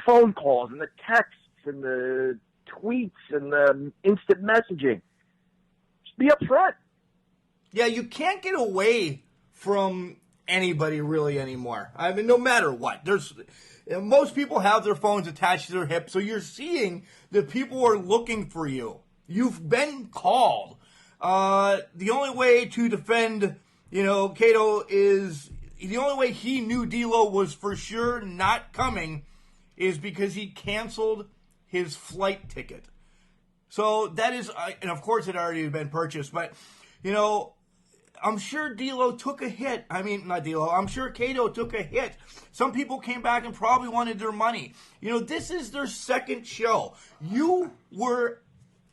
phone calls and the texts and the tweets and the instant messaging. Just be up front. Yeah, you can't get away from anybody really anymore. I mean, no matter what. Most people have their phones attached to their hips, so you're seeing that people are looking for you. You've been called. The only way to defend, Cato is the only way he knew D'Lo was for sure not coming is because he canceled his flight ticket. So that is, and of course it had already been purchased, but I'm sure D'Lo took a hit. I mean, not D'Lo. I'm sure Cato took a hit. Some people came back and probably wanted their money. This is their second show. You were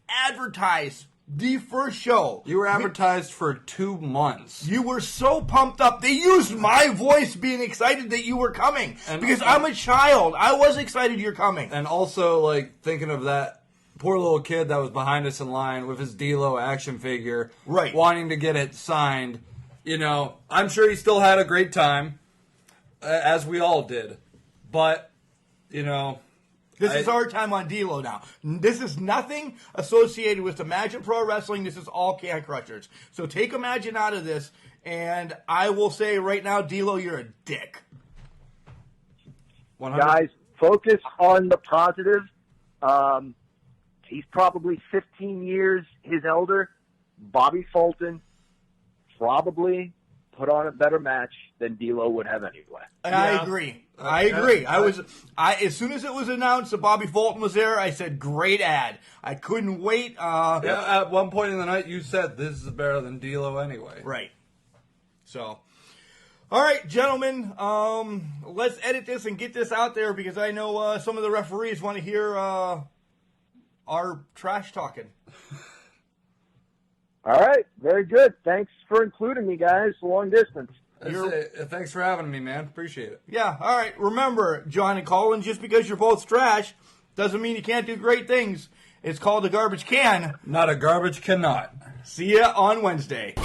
advertised the first show. You were advertised for 2 months. You were so pumped up. They used my voice being excited that you were coming. Because I'm a child. I was excited you're coming. And also, thinking of that poor little kid that was behind us in line with his D'Lo action figure, right, wanting to get it signed. I'm sure he still had a great time, as we all did. But, this is our time on D'Lo now. This is nothing associated with Imagine Pro Wrestling. This is all Can Crushers. So take Imagine out of this, and I will say right now, D'Lo, you're a dick. 100. Guys, focus on the positive. He's probably 15 years his elder. Bobby Fulton probably put on a better match than D'Lo would have anyway. And I agree. As soon as it was announced that Bobby Fulton was there, I said, great ad. I couldn't wait. At one point in the night, you said this is better than D'Lo anyway. Right. So, all right, gentlemen, let's edit this and get this out there because I know some of the referees want to hear our trash talking. All right, very good. Thanks for including me, guys. Long distance. Thanks for having me, man. Appreciate it. Yeah, all right. Remember, John and Colin, just because you're both trash doesn't mean you can't do great things. It's called a garbage can. Not a garbage cannot. See ya on Wednesday.